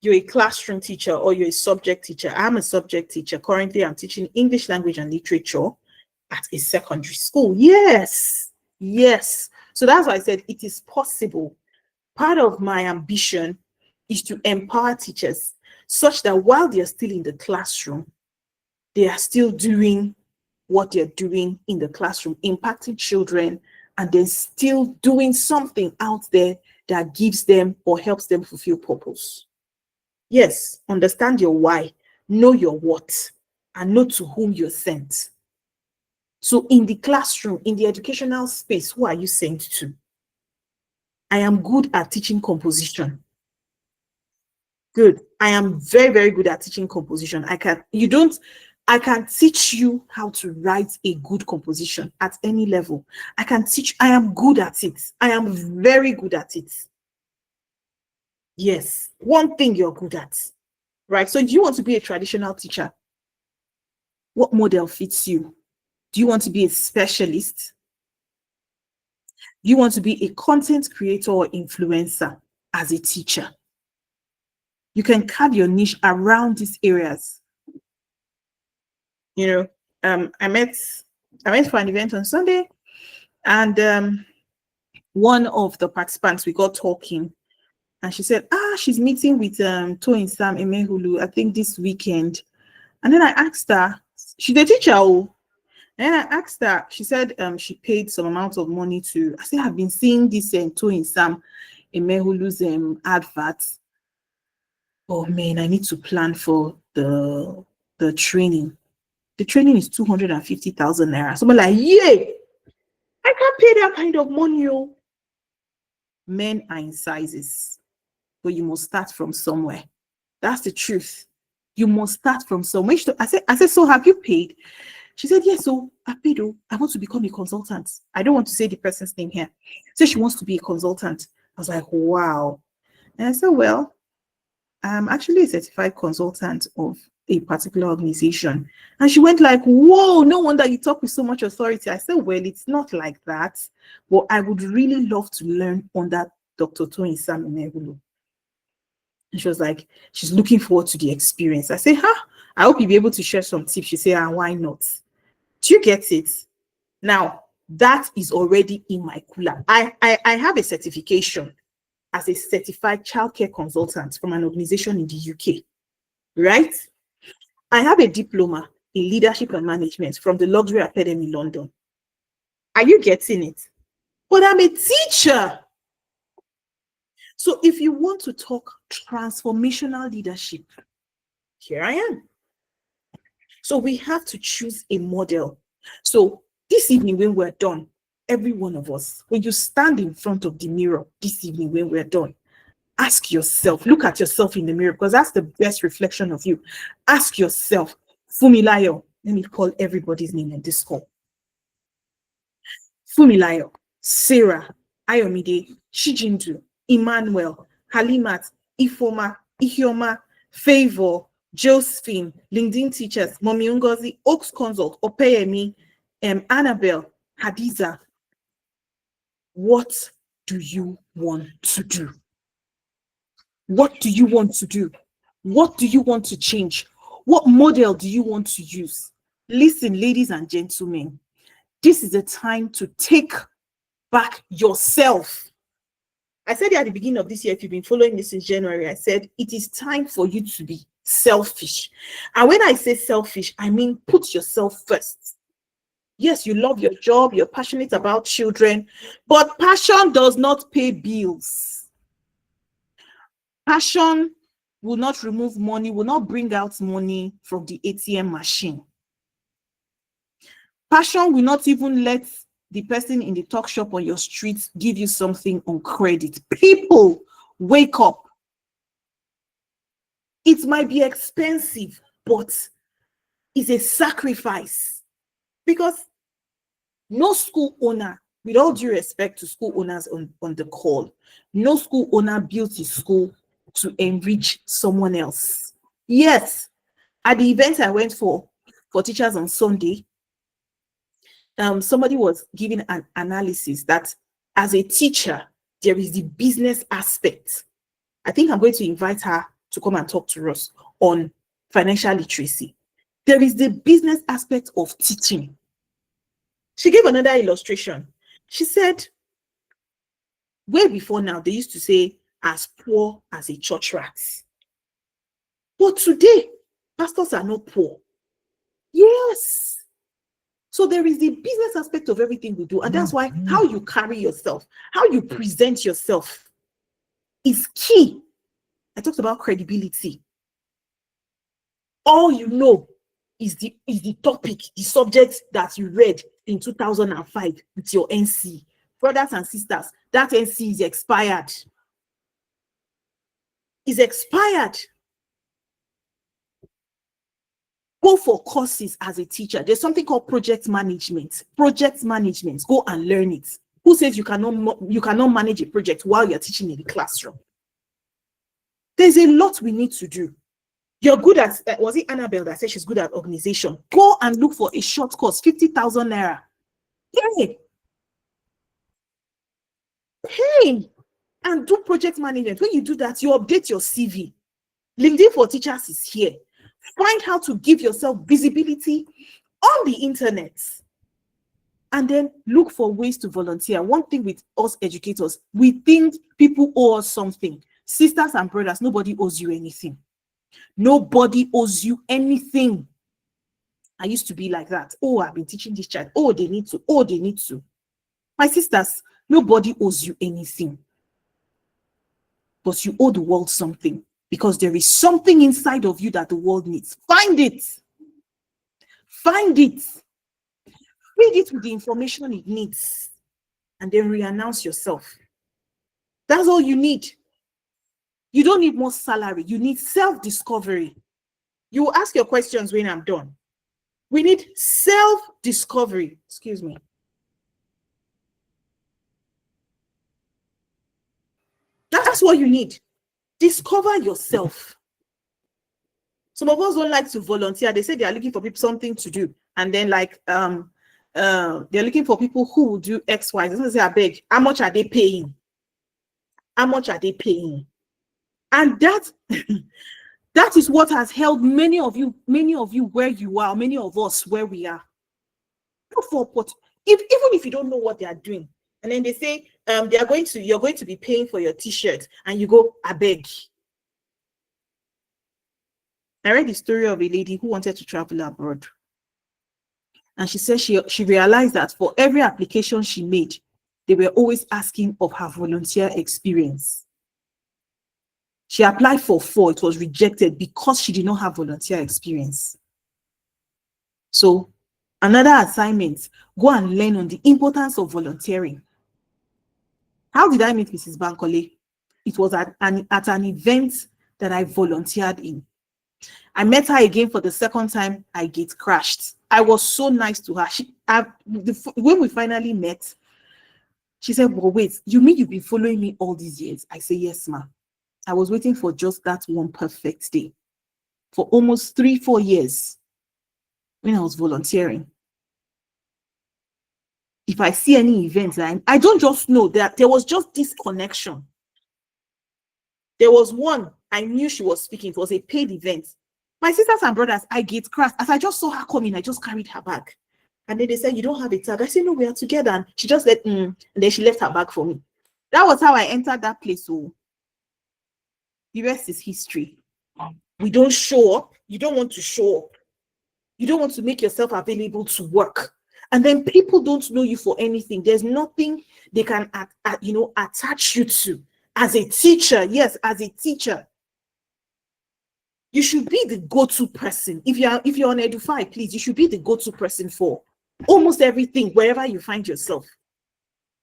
you're a classroom teacher, or you're a subject teacher. I'm a subject teacher. Currently, I'm teaching English language and literature at a secondary school. Yes. So that's why I said it is possible. Part of my ambition is to empower teachers such that while they're still in the classroom, they are still doing what they're doing in the classroom, impacting children, and then still doing something out there that gives them or helps them fulfill purpose. Yes, understand your why, know your what, and know to whom you're sent. So in the classroom, in the educational space, who are you sent to? I am good at teaching composition. Good. I am very, very good at teaching composition. I can teach you how to write a good composition at any level. I am good at it. I am very good at it. Yes, one thing you're good at, right? So do you want to be a traditional teacher? What model fits you? Do you want to be a specialist? Do you want to be a content creator or influencer as a teacher? You can carve your niche around these areas. I met for an event on Sunday, and one of the participants, we got talking, and she said, she's meeting with Toyin Sam Emehulu, I think this weekend. And then I asked her, she's a teacher. And then I asked her, she said she paid some amount of money to, I said, I've been seeing this Toyin Sam Emehulu's adverts. Oh man, I need to plan for the training. The training is 250,000 naira. So I'm like, yeah, I can't pay that kind of money. Men are in sizes, but you must start from somewhere. That's the truth. You must start from somewhere. I said, so have you paid? She said, yes, so I paid. I want to become a consultant. I don't want to say the person's name here. So she wants to be a consultant. I was like, wow. And I said, well, I'm actually a certified consultant of a particular organization. And she went like, whoa, no wonder you talk with so much authority. I said, well, it's not like that, but I would really love to learn under Dr. Toyin Sam Emehulu. And she was like, she's looking forward to the experience. I said, I hope you'll be able to share some tips. You say, why not? Do you get it? Now, that is already in my cooler. I have a certification as a certified childcare consultant from an organization in the UK, right? I have a diploma in leadership and management from the Luxury Academy, London. Are you getting it? But I'm a teacher. So if you want to talk transformational leadership, here I am. So we have to choose a model. So this evening when we're done, every one of us, when you stand in front of the mirror this evening when we're done, ask yourself, look at yourself in the mirror, because that's the best reflection of you. Ask yourself, Fumilayo, let me call everybody's name on this call. Fumilayo, Sarah, Ayomide, Shijindu, Emmanuel, Halimat, Ifoma, Ihioma, Favor, Josephine, LinkedIn Teachers, Mommy Ngozi, Oaks Consult, Opeyemi, Annabelle, Hadiza. What do you want to do? What do you want to do? What do you want to change? What model do you want to use? Listen, ladies and gentlemen, this is a time to take back yourself. I said it at the beginning of this year, if you've been following this since January, I said it is time for you to be selfish. And when I say selfish, I mean put yourself first. Yes, you love your job, you're passionate about children, but passion does not pay bills. Passion will not remove money, will not bring out money from the ATM machine. Passion will not even let the person in the talk shop on your street give you something on credit. People, wake up. It might be expensive, but it's a sacrifice. Because no school owner, with all due respect to school owners on the call, no school owner built his school to enrich someone else. Yes, at the event I went for teachers on Sunday, somebody was giving an analysis that as a teacher, there is the business aspect. I think I'm going to invite her to come and talk to us on financial literacy. There is the business aspect of teaching. She gave another illustration. She said, way before now, they used to say, as poor as a church rat. But today, pastors are not poor. Yes. So there is the business aspect of everything we do. And that's why how you carry yourself, how you present yourself is key. I talked about credibility. All you know is the topic, the subject that you read in 2005 with your NC. Brothers and sisters, that NC is expired. Is expired. Go for courses as a teacher. There's something called project management. Project management. Go and learn it. Who says you cannot manage a project while you're teaching in the classroom? There's a lot we need to do. You're good at, was it Annabelle that said she's good at organization? Go and look for a short course, 50,000 naira. Hey, and do project management. When you do that, you update your CV. LinkedIn for Teachers is here. Find how to give yourself visibility on the internet. And then look for ways to volunteer. One thing with us educators, we think people owe us something. Sisters and brothers, nobody owes you anything. Nobody owes you anything. I used to be like that. Oh, I've been teaching this child. Oh, they need to. Oh, they need to. My sisters, nobody owes you anything. But you owe the world something. Because there is something inside of you that the world needs. Find it. Find it. Feed it with the information it needs. And then re-announce yourself. That's all you need. You don't need more salary. You need self-discovery. You will ask your questions when I'm done. We need self-discovery. Excuse me. That's what you need. Discover yourself. Some of us don't like to volunteer. They say they are looking for people something to do. And then they're looking for people who will do X, Y. They say, I beg, how much are they paying? How much are they paying? And that That is what has held many of you where you are, many of us where we are. Not for even if you don't know what they are doing, and then they say you're going to be paying for your t-shirt, and you go, I beg. I read the story of a lady who wanted to travel abroad. And she said she realized that for every application she made, they were always asking of her volunteer experience. She applied for 4, it was rejected because she did not have volunteer experience. So another assignment, go and learn on the importance of volunteering. How did I meet Mrs. Bankole? It was at an event that I volunteered in. I met her again for the second time. I gate crashed. I was so nice to her. When we finally met, she said, well, wait, you mean you've been following me all these years? I say, yes, ma'am. I was waiting for just that one perfect day for almost 3-4 years when I was volunteering. If I see any event, I don't just know that there was just this connection. There was one, I knew she was speaking. It was a paid event. My sisters and brothers, I gate crashed. As I just saw her coming, I just carried her bag. And then they said, you don't have a tag. I said, no, we are together. And she just said, and then she left her bag for me. That was how I entered that place. So the rest is history. We don't show up. You don't want to show up. You don't want to make yourself available to work. And then people don't know you for anything. There's nothing they can attach you to. As a teacher, yes, as a teacher, you should be the go-to person. If you're on Edufy, please, you should be the go-to person for almost everything, wherever you find yourself.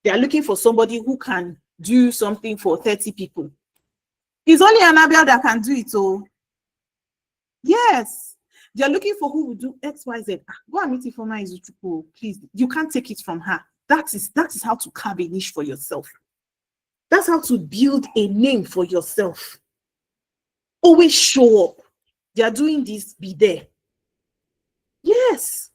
They are looking for somebody who can do something for 30 people. It's only Annabelle that can do it. So yes, they're looking for who will do X, Y, Z. Go and meet Ifeoma Izuchukwu, please. You can't take it from her. That is how to carve a niche for yourself. That's how to build a name for yourself. Always show up. They are doing this, be there. Yes.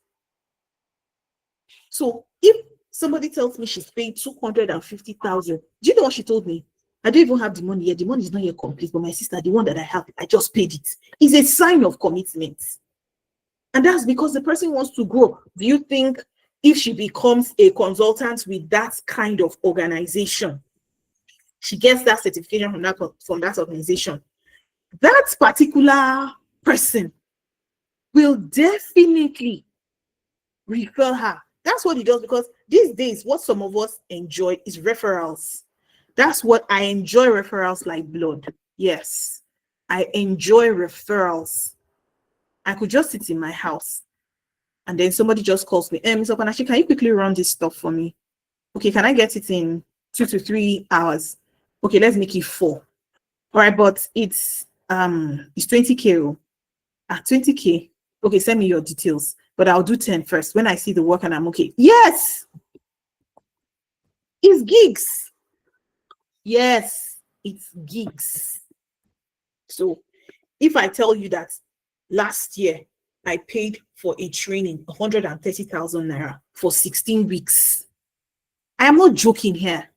So if somebody tells me she's paying 250,000, do you know what she told me? I don't even have the money yet. The money is not yet complete, but my sister, the one that I have, I just paid it. It's a sign of commitment. And that's because the person wants to grow. Do you think if she becomes a consultant with that kind of organization, she gets that certification from that organization, that particular person will definitely refer her? That's what it does, because these days, what some of us enjoy is referrals. That's what I enjoy, referrals like blood. Yes, I enjoy referrals. I could just sit in my house and then somebody just calls me, Mr. Panashi, can you quickly run this stuff for me? Okay, can I get it in 2 to 3 hours? Okay, let's make it 4. All right, but it's 20K. At 20K, okay, send me your details, but I'll do 10 first. When I see the work and I'm okay. Yes, it's gigs. Yes, it's gigs. So if I tell you that last year I paid for a training 130,000 naira for 16 weeks, I am not joking here.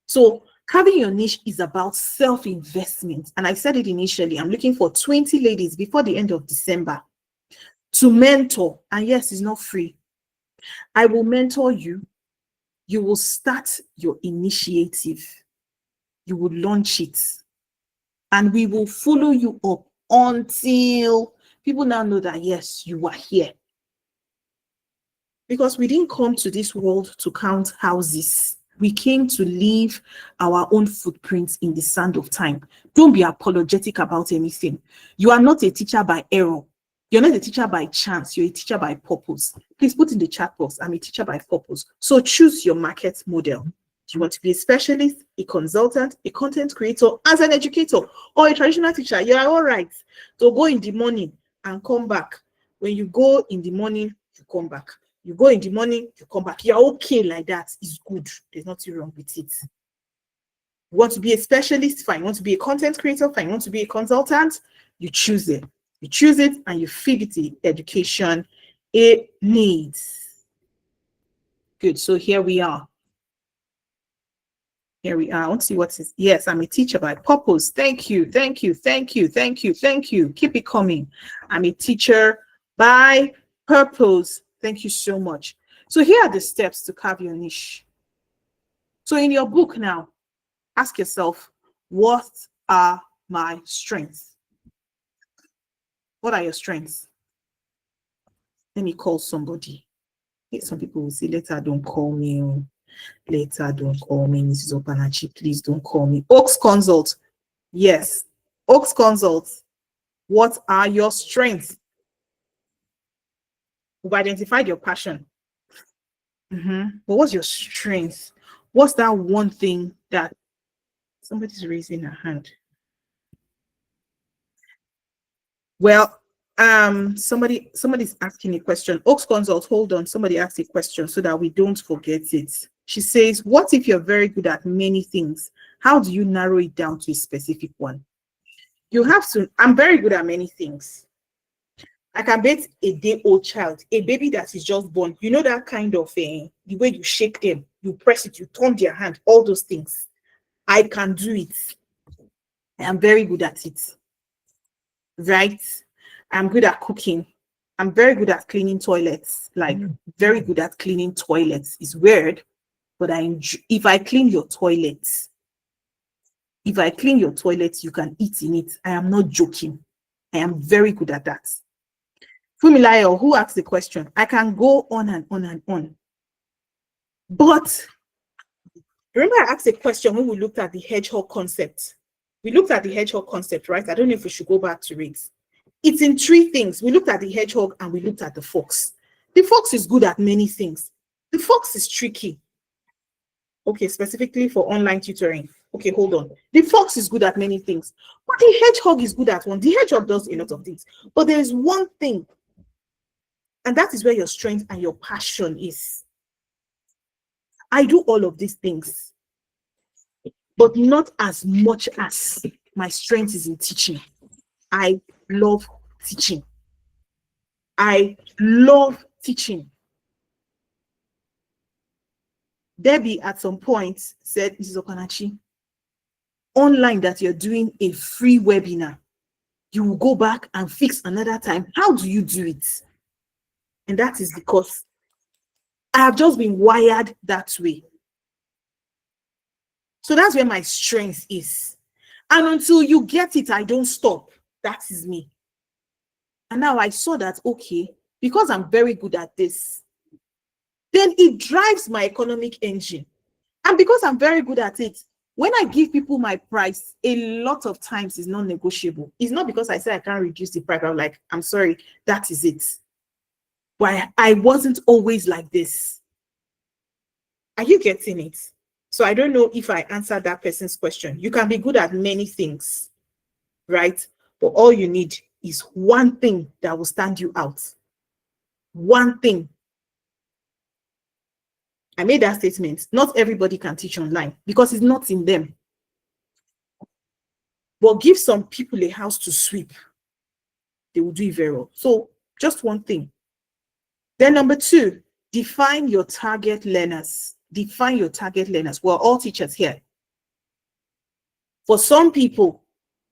So carving your niche is about self-investment. And I said it initially, I'm looking for 20 ladies before the end of December to mentor. And yes, it's not free. I will mentor you. You will start your initiative. You will launch it. And we will follow you up until people now know that, yes, you are here. Because we didn't come to this world to count houses. We came to leave our own footprints in the sand of time. Don't be apologetic about anything. You are not a teacher by error. You're not a teacher by chance. You're a teacher by purpose. Please put in the chat box, I'm a teacher by purpose. So choose your market model. Do you want to be a specialist, a consultant, a content creator, as an educator, or a traditional teacher? You are all right. So go in the morning and come back. When you go in the morning, you come back. You go in the morning, you come back. You're okay like that. It's good. There's nothing wrong with it. You want to be a specialist? Fine. You want to be a content creator? Fine. You want to be a consultant? You choose it. You choose it and you feed it the education it needs. Good. So here we are. Here we are. I want to see what is. Yes, I'm a teacher by purpose. Thank you. Thank you. Thank you. Thank you. Thank you. Keep it coming. I'm a teacher by purpose. Thank you so much. So here are the steps to carve your niche. So in your book now, ask yourself, what are my strengths? What are your strengths? Let me call somebody. Some people will say, later, don't call me. Later, don't call me, Mrs. Opanachi. Please don't call me. Oaks Consult. Yes. Oaks Consult. What are your strengths? We've identified your passion. But what's your strength? What's that one thing that somebody's raising a hand? Well, somebody's asking a question. Oaks Consult, hold on. Somebody asked a question so that we don't forget it. She says, what if you're very good at many things? How do you narrow it down to a specific one? You have to. I'm very good at many things. I can bet a day-old child, a baby that is just born. You know that kind of the way you shake them, you press it, you turn their hand, all those things. I can do it. I am very good at it. Right? I'm good at cooking. I'm very good at cleaning toilets. Like very good at cleaning toilets. It's weird, but if I clean your toilets, you can eat in it. I am not joking. I am very good at that. Fumilayo, who asked the question? I can go on and on and on. But remember I asked a question when we looked at the hedgehog concept. We looked at the hedgehog concept, right? I don't know if we should go back to it. It's in three things. We looked at the hedgehog and we looked at the fox. The fox is good at many things. The fox is tricky. Okay, specifically for online tutoring. Okay, hold on. The fox is good at many things, but the hedgehog is good at one. The hedgehog does a lot of things, but there is one thing, and that is where your strength and your passion is. I do all of these things, but not as much as my strength is in teaching. I love teaching. I love teaching. Debbie at some point said, Mrs. Okanachi, online that you're doing a free webinar, you will go back and fix another time. How do you do it? And that is because I have just been wired that way. So that's where my strength is. And until you get it, I don't stop. That is me. And now I saw that, okay, because I'm very good at this, then it drives my economic engine. And because I'm very good at it, when I give people my price, a lot of times it's non-negotiable. It's not because I say I can't reduce the price. I'm like, I'm sorry, that is it. But I wasn't always like this. Are you getting it? So I don't know if I answered that person's question. You can be good at many things, right? But all you need is one thing that will stand you out. One thing. I made that statement. Not everybody can teach online because it's not in them. But give some people a house to sweep. They will do it very well. So just one thing. Then number two, define your target learners. Define your target learners. We're all teachers here. For some people,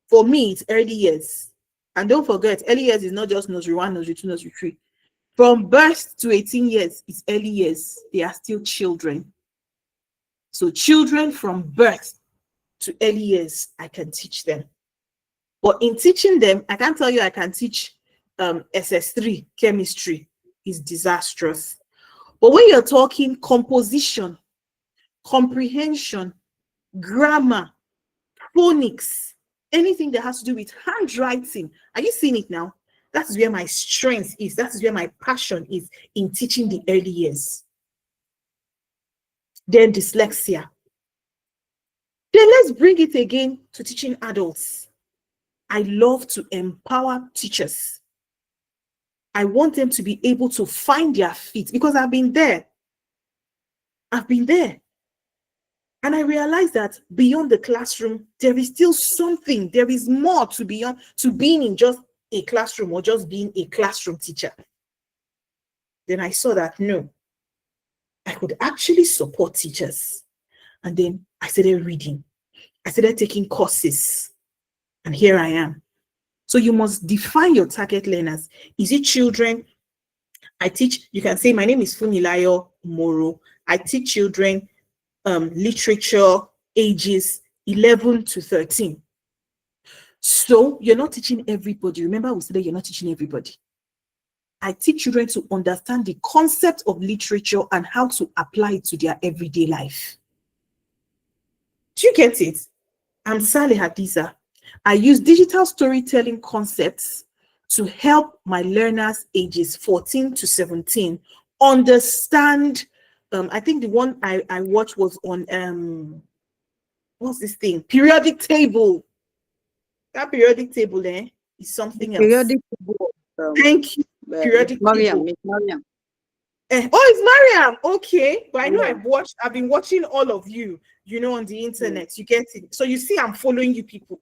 for me, it's early years. And don't forget, early years is not just nursery 1, nursery 2, nursery 3. From birth to 18 years, it's early years. They are still children. So children from birth to early years, I can teach them. But in teaching them, I can't tell you I can teach SS3 chemistry. Is disastrous. But when you're talking composition, comprehension, grammar, phonics, anything that has to do with handwriting, are you seeing it now? That is where my strength is. That is where my passion is in teaching the early years. Then dyslexia. Then let's bring it again to teaching adults. I love to empower teachers. I want them to be able to find their feet because I've been there. I've been there. And I realized that beyond the classroom, there is still something. There is more to beyond to being in just a classroom or just being a classroom teacher. Then I saw that, no, I could actually support teachers. And then I started reading. I started taking courses. And here I am. So you must define your target learners. Is it children? I teach, you can say, my name is Fumilayo Moro. I teach children literature ages 11 to 13. So you're not teaching everybody. Remember, we said that you're not teaching everybody. I teach children to understand the concept of literature and how to apply it to their everyday life. Do you get it? I'm Saleh Hadiza. I use digital storytelling concepts to help my learners ages 14 to 17 understand. I think the one I watched was on what's this thing? Periodic table. That periodic table there is something else. Periodic table. Thank you. Periodic Mariam, table. Miss Mariam. Oh, it's Mariam. Okay, but I know Yeah. I've been watching all of you, on the internet. You get it. So you see, I'm following you people.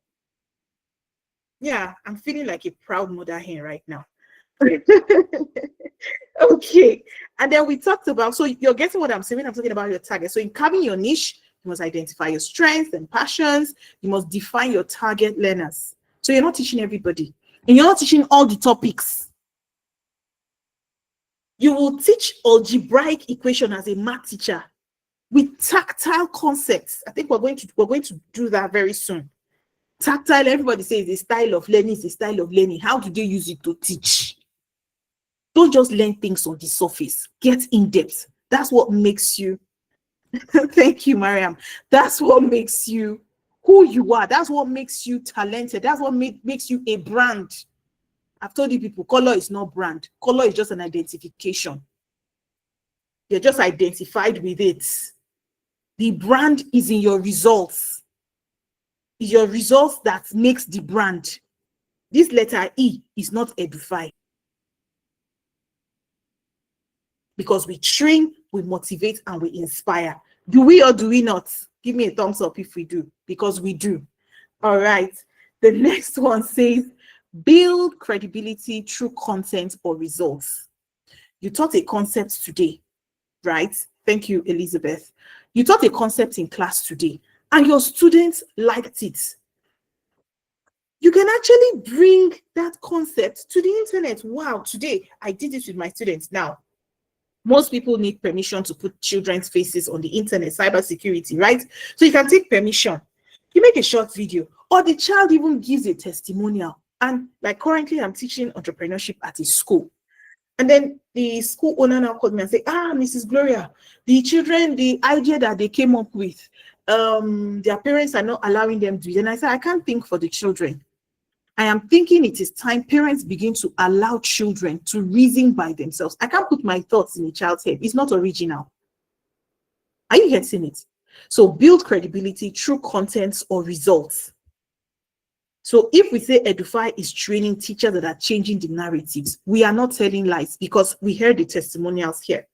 Yeah, I'm feeling like a proud mother here right now. Okay. And then we talked about, so you're getting what I'm saying when I'm talking about your target. So in carving your niche, you must identify your strengths and passions. You must define your target learners. So you're not teaching everybody. And you're not teaching all the topics. You will teach algebraic equation as a math teacher with tactile concepts. I think we're going to do that very soon. Tactile, everybody says the style of learning is a style of learning. How do they use it to teach? Don't just learn things on the surface. Get in depth. That's what makes you. Thank you, Mariam. That's what makes you who you are. That's what makes you talented. That's what makes you a brand. I've told you people, color is not brand. Color is just an identification. You're just identified with it. The brand is in your results. It's your results that makes the brand. This letter E is not edify. Because we train, we motivate, and we inspire. Do we or do we not? Give me a thumbs up if we do, because we do. All right. The next one says, build credibility through content or results. You taught a concept today, right? Thank you, Elizabeth. You taught a concept in class today, and your students liked it. You can actually bring that concept to the internet. Wow, today I did this with my students. Now, most people need permission to put children's faces on the internet, cybersecurity, right? So you can take permission. You make a short video, or the child even gives a testimonial. And like currently, I'm teaching entrepreneurship at a school. And then the school owner now called me and said, Mrs. Gloria, the children, the idea that they came up with, their parents are not allowing them to do it. And I said, I can't think for the children. I am thinking it is time parents begin to allow children to reason by themselves. I can't put my thoughts in a child's head. It's not original. Are you getting it? So build credibility through contents or results. So if we say Edify is training teachers that are changing the narratives, we are not telling lies because we heard the testimonials here.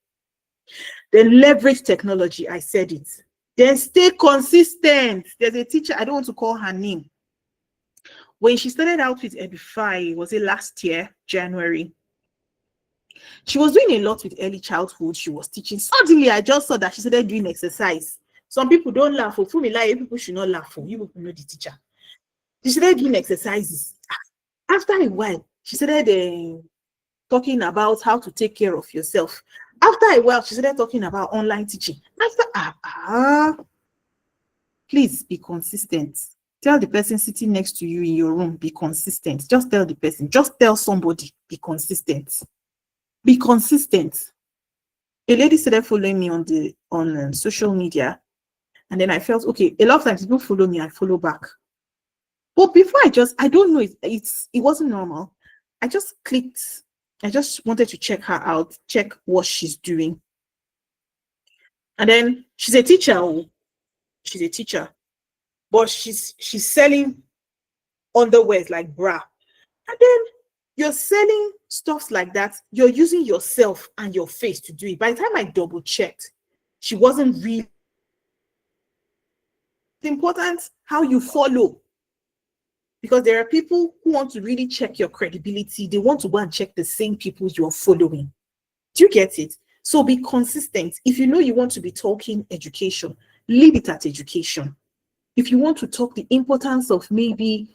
Then leverage technology. I said it. Then stay consistent. There's a teacher, I don't want to call her name. When she started out with Edify, was it last year, January? She was doing a lot with early childhood. She was teaching. Suddenly, I just saw that she started doing exercise. Some people don't laugh. For me, like people should not laugh. You people know the teacher. She started doing exercises. After a while, she started talking about how to take care of yourself. After a while, she started talking about online teaching. After, please be consistent. Tell the person sitting next to you in your room, be consistent. Just tell the person, just tell somebody, be consistent. Be consistent. A lady started following me on social media, and then I felt, okay, a lot of times people follow me, I follow back. But before I don't know, it wasn't normal. I just clicked. I just wanted to check her out, check what she's doing. And then she's a teacher. She's a teacher. But she's selling underwear like bra. And then you're selling stuff like that. You're using yourself and your face to do it. By the time I double checked, she wasn't really. It's important how you follow. Because there are people who want to really check your credibility. They want to go and check the same people you're following. Do you get it? So be consistent. If you know you want to be talking education, leave it at education. If you want to talk the importance of maybe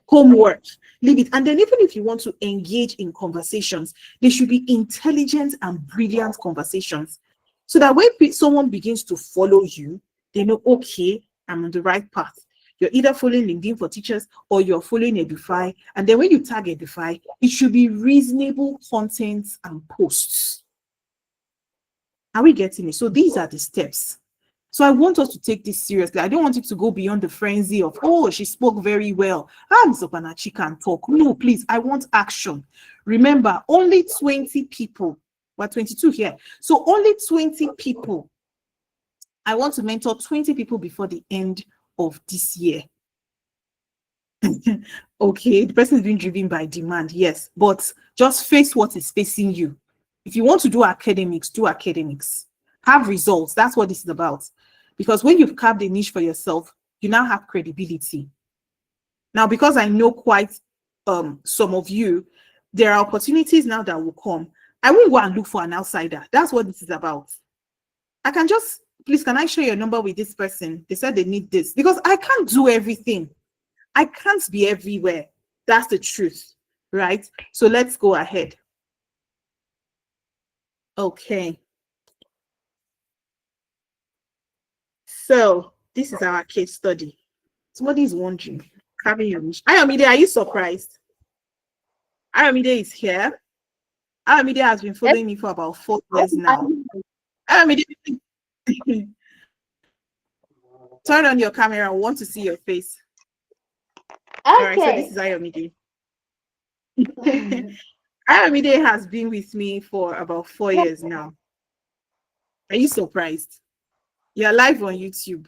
homework, leave it. And then even if you want to engage in conversations, they should be intelligent and brilliant conversations. So that when someone begins to follow you, they know, okay, I'm on the right path. You're either following LinkedIn for Teachers or you're following Edify. And then when you tag Edify, it should be reasonable content and posts. Are we getting it? So these are the steps. So I want us to take this seriously. I don't want it to go beyond the frenzy of, oh, she spoke very well. Ms. Obanachi can talk. No, please, I want action. Remember, only 20 people. We're 22 here. So only 20 people. I want to mentor 20 people before the end of this year. Okay, the person is being driven by demand, yes, but just face what is facing you. If you want to do academics, do academics. Have results. That's what this is about. Because when you've carved a niche for yourself, you now have credibility. Now, because I know quite some of you, there are opportunities now that will come. I won't go and look for an outsider. That's what this is about. I can just, please, can I share your number with this person? They said they need this. Because I can't do everything. I can't be everywhere. That's the truth, right? So let's go ahead. Okay. So this is our case study. Somebody is wondering, having your niche. Ayomide, are you surprised? Ayomide is here. Ayomide has been following me for about 4 years now. Ayomide, turn on your camera. I want to see your face. Okay. All right, so this is Ayomide. Ayomide has been with me for about 4 years now. Are you surprised? You're live on YouTube.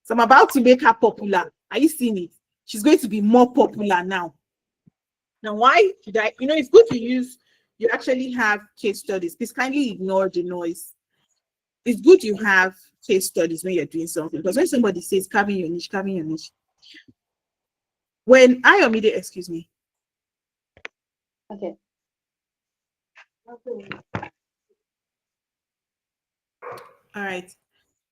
So I'm about to make her popular. Are you seeing it? She's going to be more popular now. Now, why should I? You know, it's good to use, you actually have case studies. Please kindly ignore the noise. It's good you have case studies when you're doing something. Because when somebody says, carving your niche, carving your niche. When Ayomide, excuse me. Okay. All right.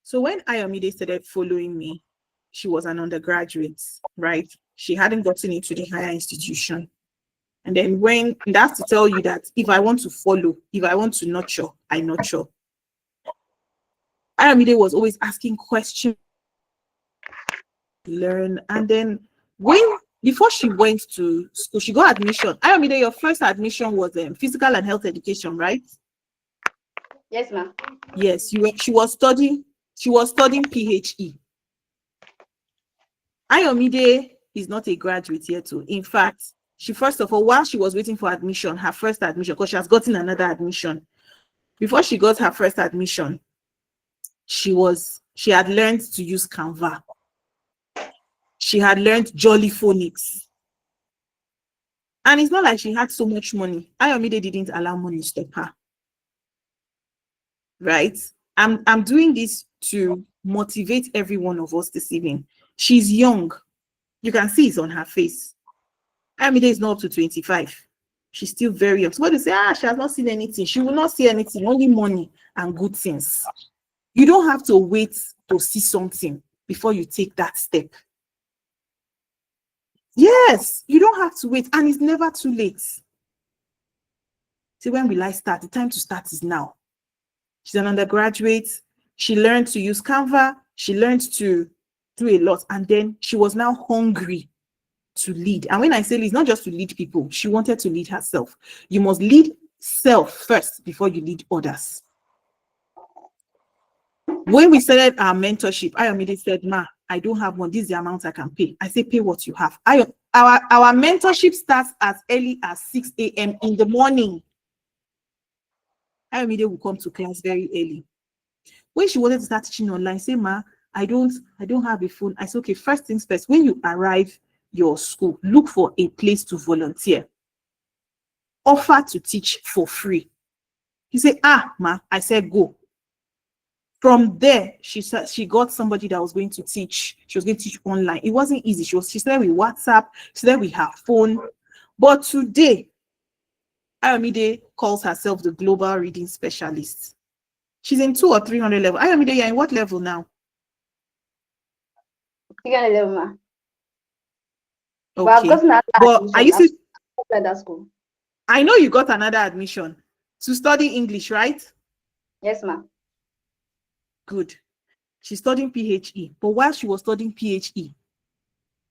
So when Ayomide started following me, she was an undergraduate, right? She hadn't gotten into the higher institution. And then when that's to tell you that if I want to follow, if I want to nurture, I nurture. Ayomide was always asking questions, learn. And then before she went to school, she got admission. Ayomide, your first admission was physical and health education, right? Yes, ma'am. Yes, she was studying PhE. Ayomide is not a graduate yet too. In fact, she first of all, while she was waiting for admission, her first admission, because she has gotten another admission. Before she got her first admission, she had learned to use Canva. She had learned Jolly Phonics. And it's not like she had so much money. Ayomide didn't allow money to stop her. Right? I'm doing this to motivate every one of us this evening. She's young. You can see it's on her face. Ayomide is not up to 25. She's still very young. So when they say, she has not seen anything, she will not see anything, only money and good things. You don't have to wait to see something before you take that step. Yes, you don't have to wait, and it's never too late. See, when will I start? The time to start is now. She's an undergraduate. She learned to use Canva. She learned to do a lot, and then she was now hungry to lead. And when I say lead, it's not just to lead people. She wanted to lead herself. You must lead self first before you lead others. When we started our mentorship, Ayomide said, "Ma, I don't have one. This is the amount I can pay." I say, "Pay what you have." Our mentorship starts as early as 6 a.m. in the morning. Ayomide will come to class very early. When she wanted to start teaching online, say, "Ma, I don't have a phone." I said, "Okay, first things first, when you arrive your school, look for a place to volunteer. Offer to teach for free." He said, "Ma." I said, "Go." From there, she got somebody that was going to teach. She was going to teach online. It wasn't easy. She started with WhatsApp. She started with her phone. But today, Ayomide calls herself the global reading specialist. She's in 200 or 300 level. Ayomide, you're in what level now? Second level, ma. But I've Okay. gotten another But are you admission. still, I've that school. I know you got another admission to study English, right? Yes, ma. Good. She's studying PHE. But while she was studying PHE,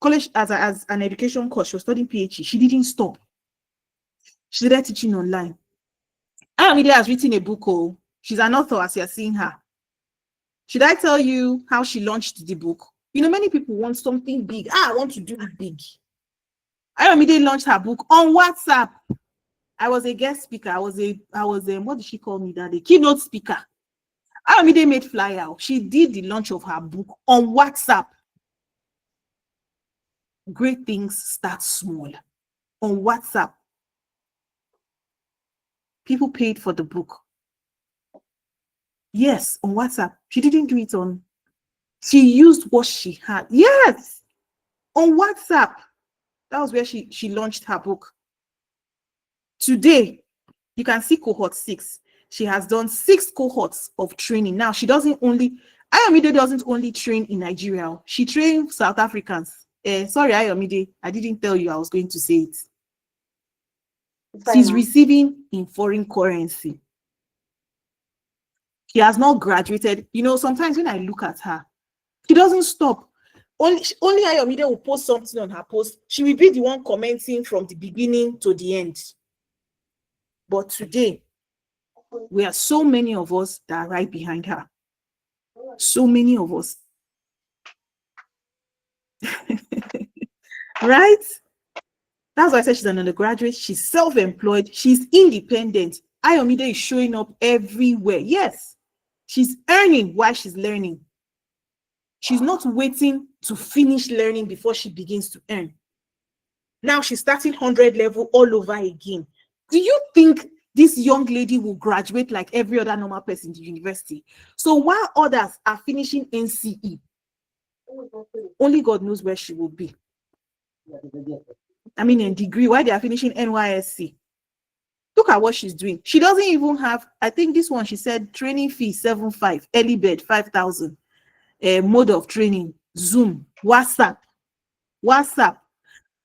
college as an education course, she was studying PHE. She didn't stop. She started teaching online. Amide has written a book. Oh, she's an author as you're seeing her. Should I tell you how she launched the book? You know, many people want something big. I want to do it big. Amide launched her book on WhatsApp. I was a guest speaker. I was a what did she call me that day? Keynote speaker. Amide made flyer. She did the launch of her book on WhatsApp. Great things start small. On WhatsApp. People paid for the book. Yes, on WhatsApp. She didn't do it on. She used what she had. Yes, on WhatsApp. That was where she launched her book. Today, you can see cohort 6. She has done 6 cohorts of training. Now, she doesn't only, Ayomide doesn't only train in Nigeria. She trains South Africans. Sorry, Ayomide, I didn't tell you I was going to say it. She's receiving in foreign currency. She has not graduated. You know, sometimes when I look at her, she doesn't stop. Only Ayomide will post something on her post. She will be the one commenting from the beginning to the end. But today, we are so many of us that are right behind her. So many of us. Right? That's why I said she's an undergraduate. She's self-employed. She's independent. Ayomide is showing up everywhere. Yes, she's earning while she's learning. She's not waiting to finish learning before she begins to earn. Now she's starting 100 level all over again. Do you think this young lady will graduate like every other normal person in the university? So while others are finishing NCE, only God knows where she will be. I mean, in degree, why they are finishing NYSC. Look at what she's doing. She doesn't even have, I think this one, she said, training fee 7,500, early bed 5,000, mode of training, Zoom, WhatsApp.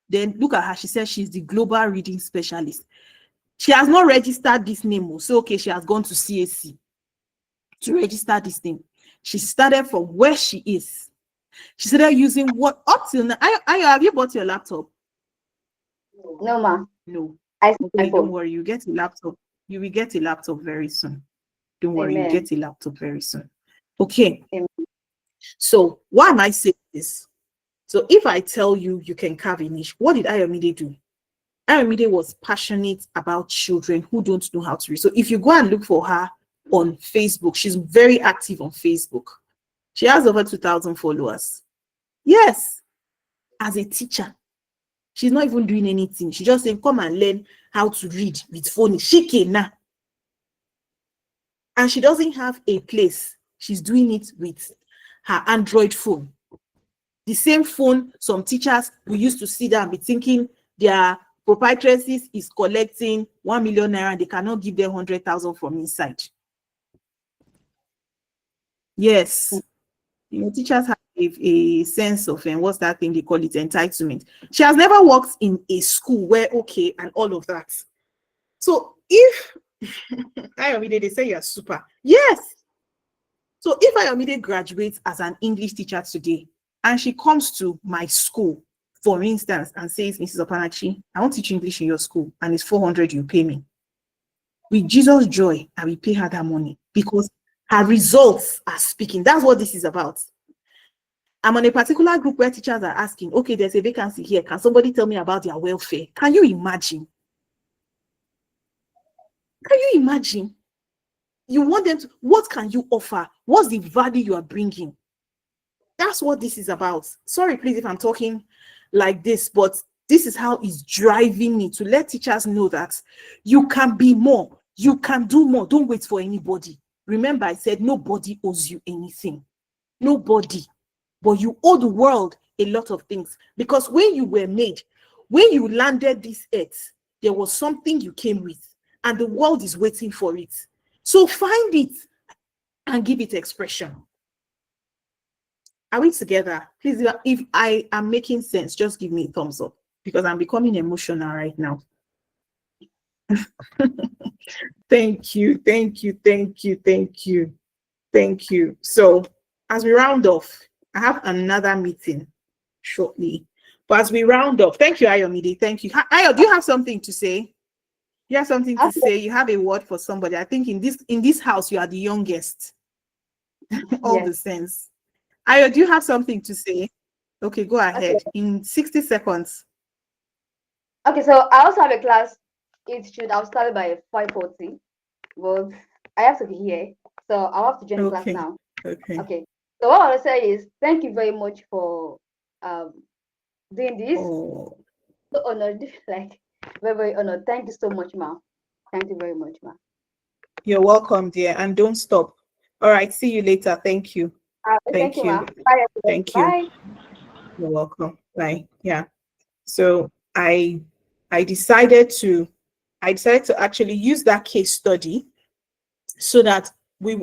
Then look at her. She says she's the global reading specialist. She has not registered this name. So, okay, she has gone to CAC to register this name. She started from where she is. She started using what up till now. Have you bought your laptop? No, ma. No. Okay, don't worry. You get a laptop. You will get a laptop very soon. Don't worry. Amen. You get a laptop very soon. Okay. Amen. So why am I saying this? So if I tell you you can carve a niche, what did Ayomide do? Ayomide was passionate about children who don't know how to read. So if you go and look for her on Facebook, she's very active on Facebook. She has over 2,000 followers. Yes, as a teacher, she's not even doing anything. She just saying, come and learn how to read with phone. She can now. And she doesn't have a place. She's doing it with her Android phone. The same phone some teachers who used to sit down and be thinking their proprietress is collecting 1 million naira and they cannot give them 100,000 from inside. Yes. You know, teachers have a sense of, and what's that thing they call it, entitlement. She has never worked in a school where, okay, and all of that. So if Ayomide, they say you're super. Yes. So if Ayomide graduates as an English teacher today, and she comes to my school, for instance, and says, Mrs. Opanachi, I want to teach English in your school, and it's 400 you pay me. With Jesus' joy, I will pay her that money because her results are speaking. That's what this is about. I'm on a particular group where teachers are asking, okay, there's a vacancy here. Can somebody tell me about their welfare? Can you imagine? Can you imagine? You want them to, what can you offer? What's the value you are bringing? That's what this is about. Sorry, please, if I'm talking like this, but this is how it's driving me to let teachers know that you can be more. You can do more. Don't wait for anybody. Remember, I said nobody owes you anything. Nobody. But you owe the world a lot of things. Because when you were made, when you landed this earth, there was something you came with. And the world is waiting for it. So find it and give it expression. Are we together? Please, if I am making sense, just give me a thumbs up because I'm becoming emotional right now. Thank you, thank you, thank you, thank you, thank you. So as we round off, I have another meeting shortly. But as we round off, thank you, Ayomide. Thank you. Ayo, do you have something to say? You have something to say? You have a word for somebody. I think in this house, you are the youngest. All the Yes. sense. Ayo, do you have something to say? Okay, go ahead. Okay. In 60 seconds. Okay, so I also have a class. It should have started by 5:40, but I have to be here. So I'll have to join the class Okay. now. Okay. Okay. So what I want to say is thank you very much for doing this. Oh, So honored, like very, very honored. Thank you so much, ma. Thank you very much, ma. you're welcome, dear. And don't stop. All right. See you later. Thank you. Thank you, Thank you. ma. Bye, everybody. Thank you. Bye. You're welcome. Bye. Yeah. So I decided to actually use that case study so that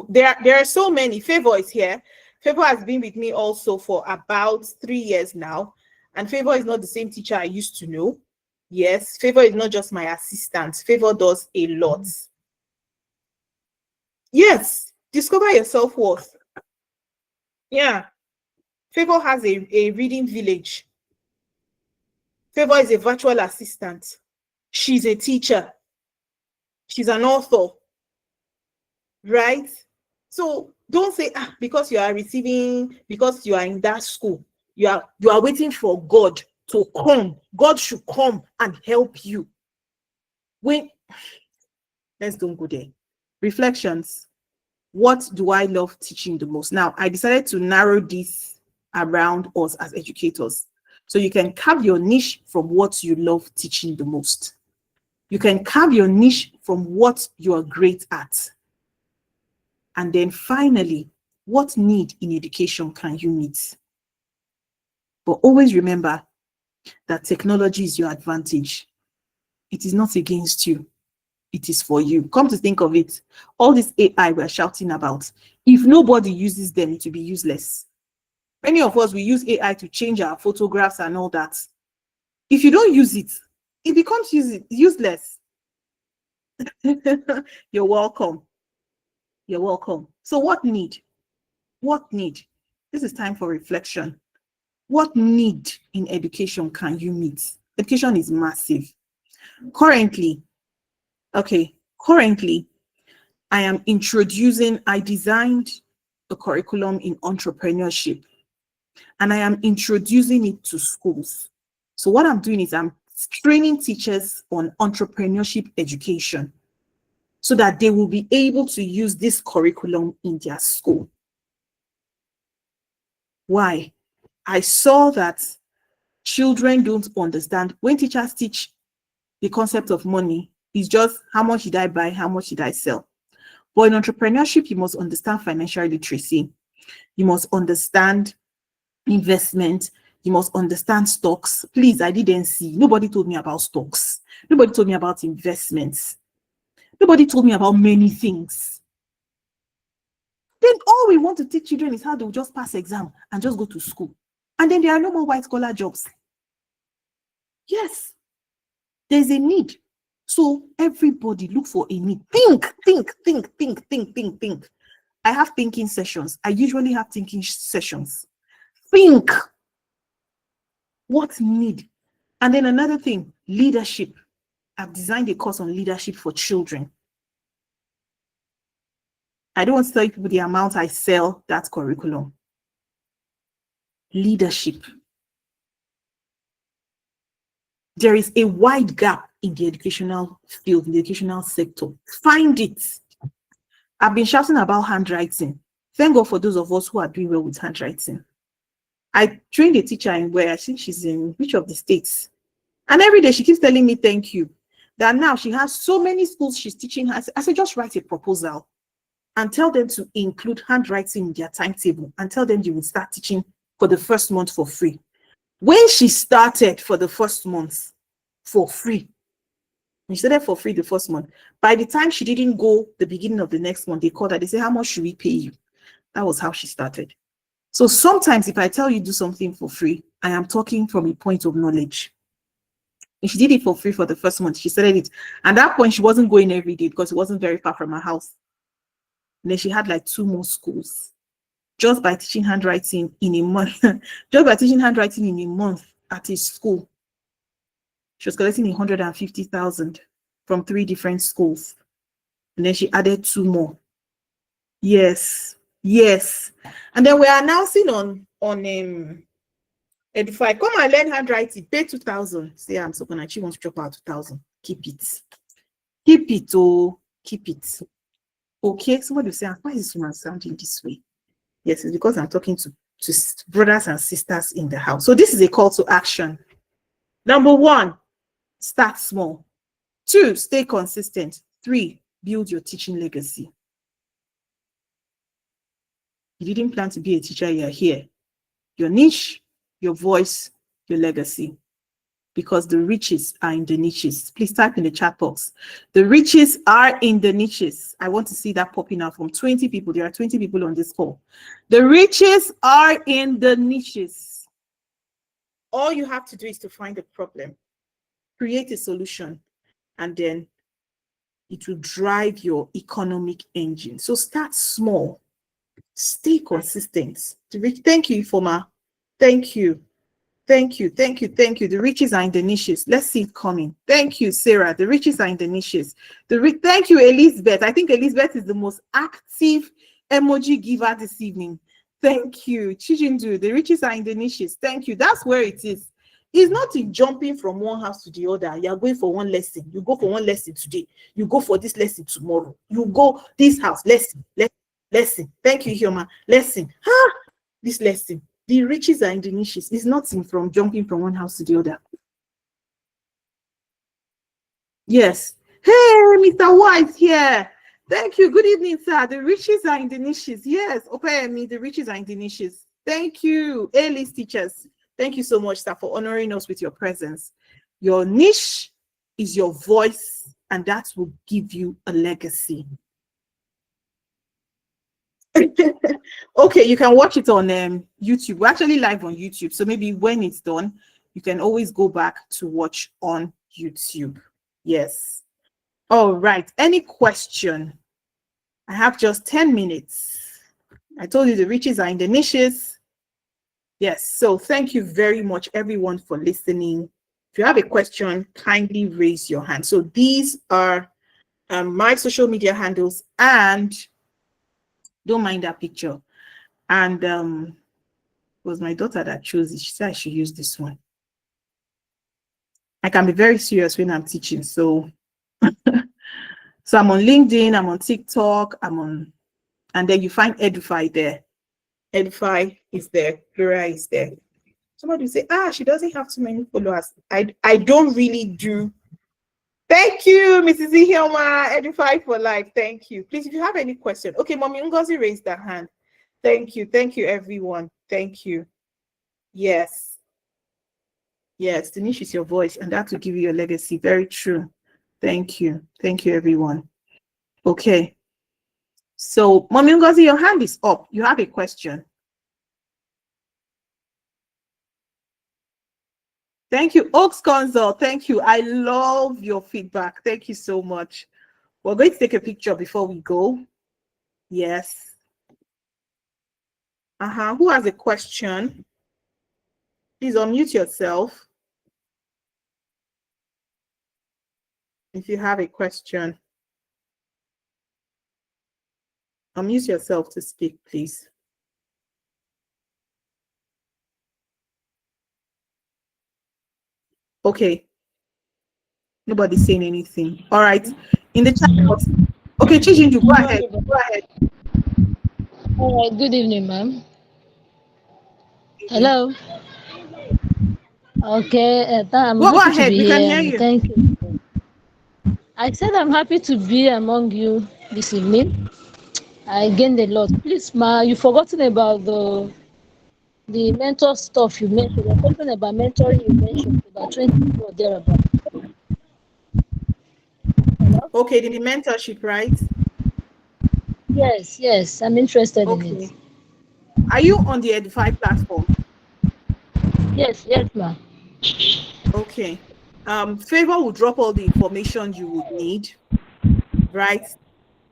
there are so many. Favor is here. Favor has been with me also for about 3 years now, and Favor is not the same teacher I used to know. Yes, Favor is not just my assistant. Favor does a lot. Yes, discover your self-worth. Yeah, Favor has a reading village. Favor is a virtual assistant. She's a teacher. She's an author, right? So don't say, because you are receiving, because you are in that school, you are waiting for God to come. God should come and help you. Let's don't go there. Reflections. What do I love teaching the most? Now, I decided to narrow this around us as educators. So you can carve your niche from what you love teaching the most. You can carve your niche from what you are great at. And then finally, what need in education can you meet? But always remember that technology is your advantage. It is not against you. It is for you. Come to think of it, all this AI we're shouting about, if nobody uses them, it will be useless. Many of us, we use AI to change our photographs and all that. If you don't use it, it becomes useless. You're welcome. You're welcome. So what need? What need? This is time for reflection. What need in education can you meet? Education is massive. Currently, I designed a curriculum in entrepreneurship, and I am introducing it to schools. So what I'm doing is I'm training teachers on entrepreneurship education so that they will be able to use this curriculum in their school. Why? I saw that children don't understand. When teachers teach the concept of money, it's just how much did I buy, how much did I sell? But in entrepreneurship, you must understand financial literacy. You must understand investment. You must understand stocks. Please, I didn't see. Nobody told me about stocks. Nobody told me about investments. Nobody told me about many things. Then all we want to teach children is how they'll just pass exam and just go to school. And then there are no more white collar jobs. Yes, there's a need. So everybody look for a need. Think. I have thinking sessions. I usually have thinking sessions. Think. What need? And then another thing, leadership. I've designed a course on leadership for children. I don't want to tell people the amount I sell that curriculum. Leadership. There is a wide gap in the educational field, in the educational sector. Find it. I've been shouting about handwriting. Thank God for those of us who are doing well with handwriting. I trained a teacher in where I think she's in which of the states. And every day she keeps telling me thank you. That now she has so many schools she's teaching her. I said, just write a proposal and tell them to include handwriting in their timetable and tell them you will start teaching for the first month for free. When she started for the first month for free, when she started for free the first month, by the time she didn't go the beginning of the next month, they called her, they said, how much should we pay you? That was how she started. So sometimes if I tell you do something for free, I am talking from a point of knowledge. And she did it for free for the first month. She started it. And at that point, she wasn't going every day because it wasn't very far from her house. And then she had like 2 more schools just by teaching handwriting in a month. Just by teaching handwriting in a month at a school. She was collecting 150,000 from 3 different schools. And then she added 2 more. Yes. And then we're announcing on Edify. Come and learn handwriting. Pay 2,000. Say I'm so gonna. She wants to drop out 2,000. Keep it. Oh, keep it. Okay. So what do you say? Why is this woman sounding this way? Yes, it's because I'm talking to brothers and sisters in the house. So this is a call to action. Number 1, start small. 2, stay consistent. 3, build your teaching legacy. You didn't plan to be a teacher, you're here. Your niche, your voice, your legacy. Because the riches are in the niches. Please type in the chat box. The riches are in the niches. I want to see that popping out from 20 people. There are 20 people on this call. The riches are in the niches. All you have to do is to find a problem, create a solution, and then it will drive your economic engine. So start small. Stay consistent. Thank you, Ifoma. Thank you. The riches are in the niches. Let's see it coming. Thank you, Sarah. The riches are in the niches. Thank you, Elizabeth. I think Elizabeth is the most active emoji giver this evening. Thank you, Chijindu. The riches are in the niches. Thank you. That's where it is. It's not in jumping from one house to the other. You're going for one lesson. You go for one lesson today. You go for this lesson tomorrow. You go this house. Lesson. Thank you, Hioma. Lesson. This lesson. The riches are in the niches. It's not from jumping from one house to the other. Yes. Hey, Mr. White here. Thank you. Good evening, sir. The riches are in the niches. Yes. Opeyemi, the riches are in the niches. Thank you. A-list teachers. Thank you so much, sir, for honoring us with your presence. Your niche is your voice, and that will give you a legacy. Okay, you can watch it on YouTube. We're actually live on YouTube, so maybe when it's done, you can always go back to watch on YouTube. Yes. All right. Any question? I have just 10 minutes. I told you the riches are in the niches. Yes. So thank you very much, everyone, for listening. If you have a question, kindly raise your hand. So these are my social media handles, and don't mind that picture. And it was my daughter that chose it. She said I should use this one. I can be very serious when I'm teaching. So, so I'm on LinkedIn, I'm on TikTok, and then you find Edify there. Edify is there, Gloria is there. Somebody will say, she doesn't have too many followers. I don't really do. Thank you, Mrs. Ihioma, Edify for life. Thank you. Please, if you have any question. Okay, Mommy Ngozi raised her hand. Thank you, everyone. Thank you. Yes, the niche is your voice, and that will give you your legacy. Very true. Thank you, everyone. Okay. So, Mommy Ngozi, your hand is up. You have a question. Thank you, Oaks Consult. Thank you. I love your feedback. Thank you so much. We're going to take a picture before we go. Yes. Who has a question? Please unmute yourself if you have a question. Unmute yourself to speak, please. Okay. Nobody's saying anything. All right. In the chat box. Okay, Chijinju, go ahead. All right. Good evening, ma'am. Hello. Okay. I'm Go happy ahead. to be We here. can hear you. Thank you. I said I'm happy to be among you this evening. I gained a lot. Please, ma, you've forgotten about the mentor stuff you mentioned. There's something about mentoring you mentioned, about 20 people thereabout. Okay, the mentorship, right? Yes, I'm interested in it. Are you on the Edify platform? Yes, ma'am. Okay. Favor will drop all the information you would need, right?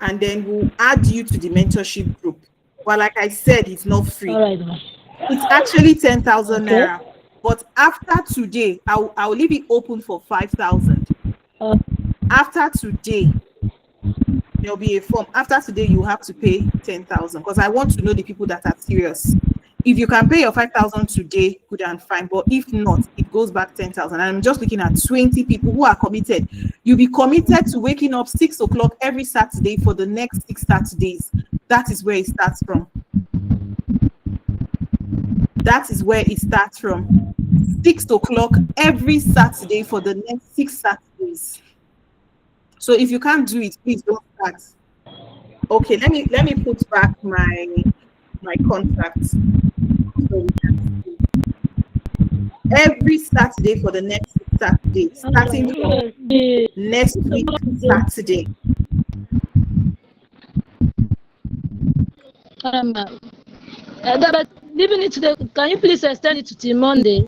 And then we'll add you to the mentorship group. But like I said, it's not free. All right, ma'am. It's actually 10,000 Okay. naira. But after today, I'll leave it open for 5,000. After today, there'll be a form. After today, you have to pay 10,000 because I want to know the people that are serious. If you can pay your 5,000 today, good and fine. But if not, it goes back 10,000. I'm just looking at 20 people who are committed. You'll be committed to waking up 6 o'clock every Saturday for the next 6 Saturdays. That is where it starts from. That is where it starts from. 6 o'clock every Saturday for the next 6 Saturdays. So if you can't do it, please don't start. Okay, let me put back my contacts. So we can see. Every Saturday for the next 6 Saturdays, starting from next week Saturday. But leaving it today, can you please extend it to till Monday?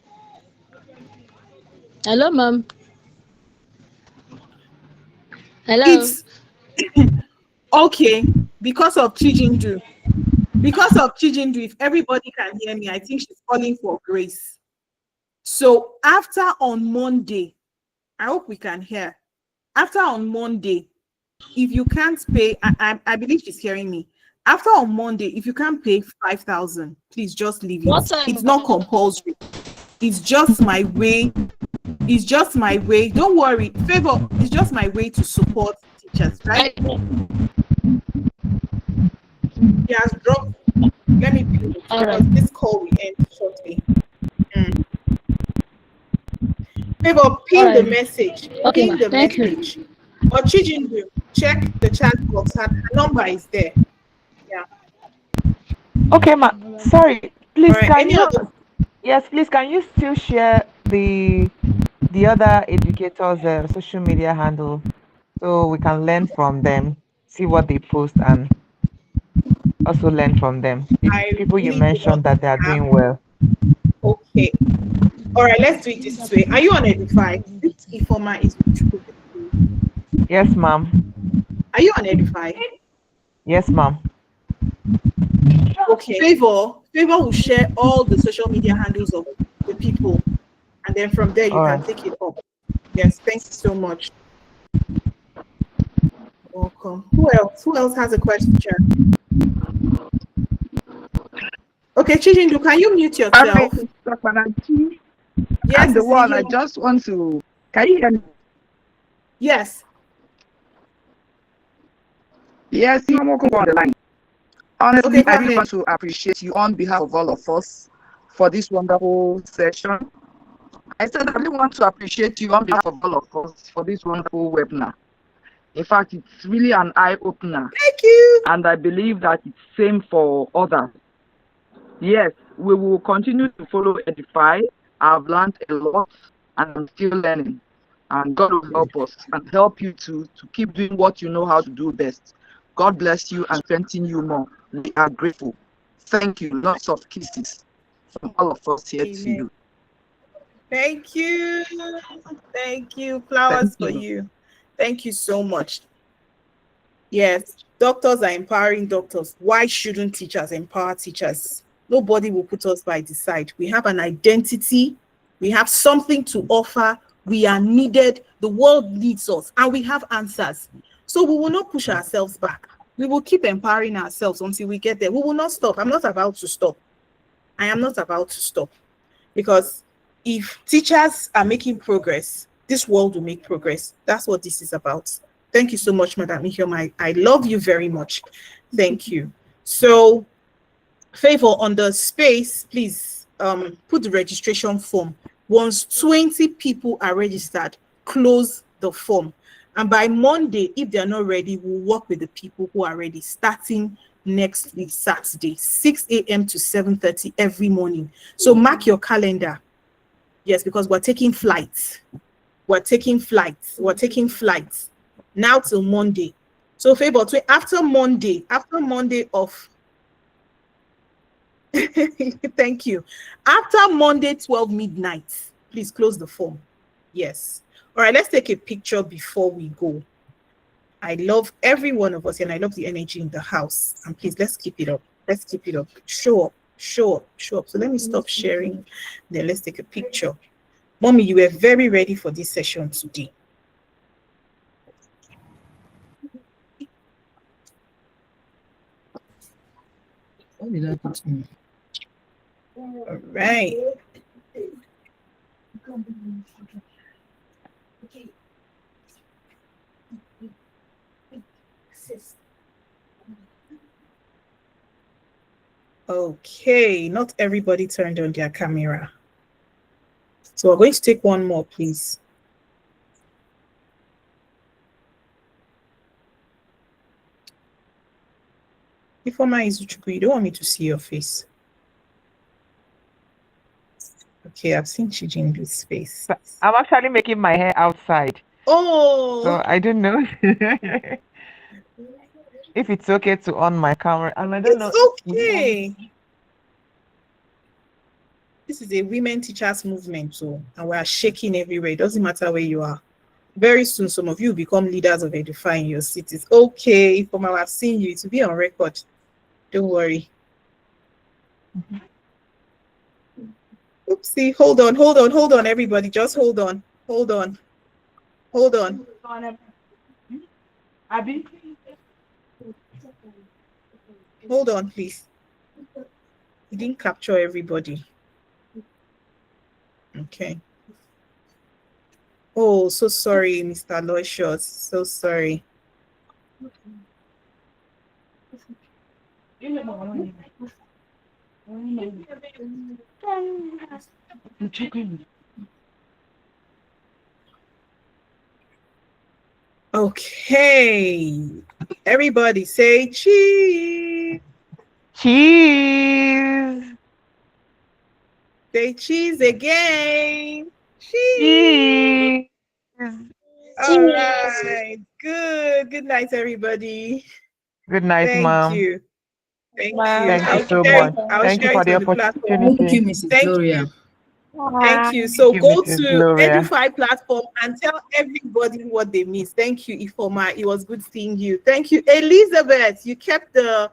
Hello, ma'am. Hello. It's okay because of Chijindu. Because of Chijindu, if everybody can hear me, I think she's calling for grace. So after on Monday, I hope we can hear. After on Monday, if you can't pay, I believe she's hearing me. After on Monday, if you can't pay 5,000, please just leave it. What time? It's not compulsory. It's just my way. It's just my way. Don't worry, Favor. It's just my way to support teachers, right? He has dropped. Let me pin it because this call will end shortly. Favor, pin the message. Okay, Pin the thank message. Or Chijindu, check the chat box. Her number is there. Yeah. Okay, ma. Sorry, please All right. can you? Yes, please can you still share the other educators' social media handle so we can learn from them, see what they post, and also learn from them. The people you mentioned that they are doing well. Okay. All right. Let's do it this way. Are you on Edify? This Informa is. Yes, ma'am. Are you on Edify? Yes, ma'am. Okay. Favor will share all the social media handles of the people, and then from there you can take it up. Yes, thank you so much. Welcome. Who else has a question? Okay, Chijindu, can you mute yourself? Yes, I'm the one. I just want to. Can you hear me? Yes. Yes, I'm on the line. Honestly, I really want to appreciate you on behalf of all of us for this wonderful session. I said I really want to appreciate you on behalf of all of us for this wonderful webinar. In fact, it's really an eye-opener. Thank you. And I believe that it's same for others. Yes, we will continue to follow Edify. I've learned a lot and I'm still learning. And God will help us and help you to keep doing what you know how to do best. God bless you and strengthen you more. We are grateful. Thank you. Lots of kisses from all of us here to you. Thank you. Thank you. Flowers for you. Thank you so much. Yes, doctors are empowering doctors. Why shouldn't teachers empower teachers? Nobody will put us by the side. We have an identity. We have something to offer. We are needed. The world needs us and we have answers. So we will not push ourselves back. We will keep empowering ourselves until we get there. We will not stop. I'm not about to stop. I am not about to stop. Because if teachers are making progress, this world will make progress. That's what this is about. Thank you so much, Madam Ihioma. I love you very much. Thank you. So, Favor, on the space, please put the registration form. Once 20 people are registered, close the form. And by Monday, if they're not ready, we'll work with the people who are ready, starting next week, Saturday, 6 a.m. to 7:30 every morning. So mark your calendar. Yes, because we're taking flights. We're taking flights. Now till Monday. So Favor, after Monday of Thank you. After Monday, 12 midnight, please close the form. Yes. All right, let's take a picture before we go. I love every one of us, and I love the energy in the house. And please, let's keep it up. Let's keep it up. Show up, show up, show up. So let me stop sharing. Then let's take a picture. Mommy, you were very ready for this session today. What did I put in? All right. Okay, not everybody turned on their camera. So we're going to take one more, please. Ifeoma Izuchukwu, you don't want me to see your face. Okay, I've seen Chijindu's face. I'm actually making my hair outside. Oh! So I don't know if it's okay to on my camera. And I don't know. It's okay. This is a women teachers movement, so and we are shaking everywhere. It doesn't matter where you are. Very soon, some of you become leaders of edifying your cities. Okay, if I've seen you, it will be on record. Don't worry. Oopsie, hold on, everybody. Just hold on. Hold on. Abby? Hold on, please. You didn't capture everybody. Okay. Oh, so sorry, Mr. Aloysius. So sorry. Okay. Everybody say cheese. Cheese. Say cheese again. Cheese. All right. Good night, everybody. Good night, Thank Mom. you. Thank you. Thank you so share much. I'll Thank you share for it the on the platform. Thank you, opportunity. Mrs. Thank Gloria. you. Thank you. So Thank you, go Mrs. to Gloria. Edify platform and tell everybody what they missed. Thank you, Ifeoma. It was good seeing you. Thank you, Elizabeth. You kept the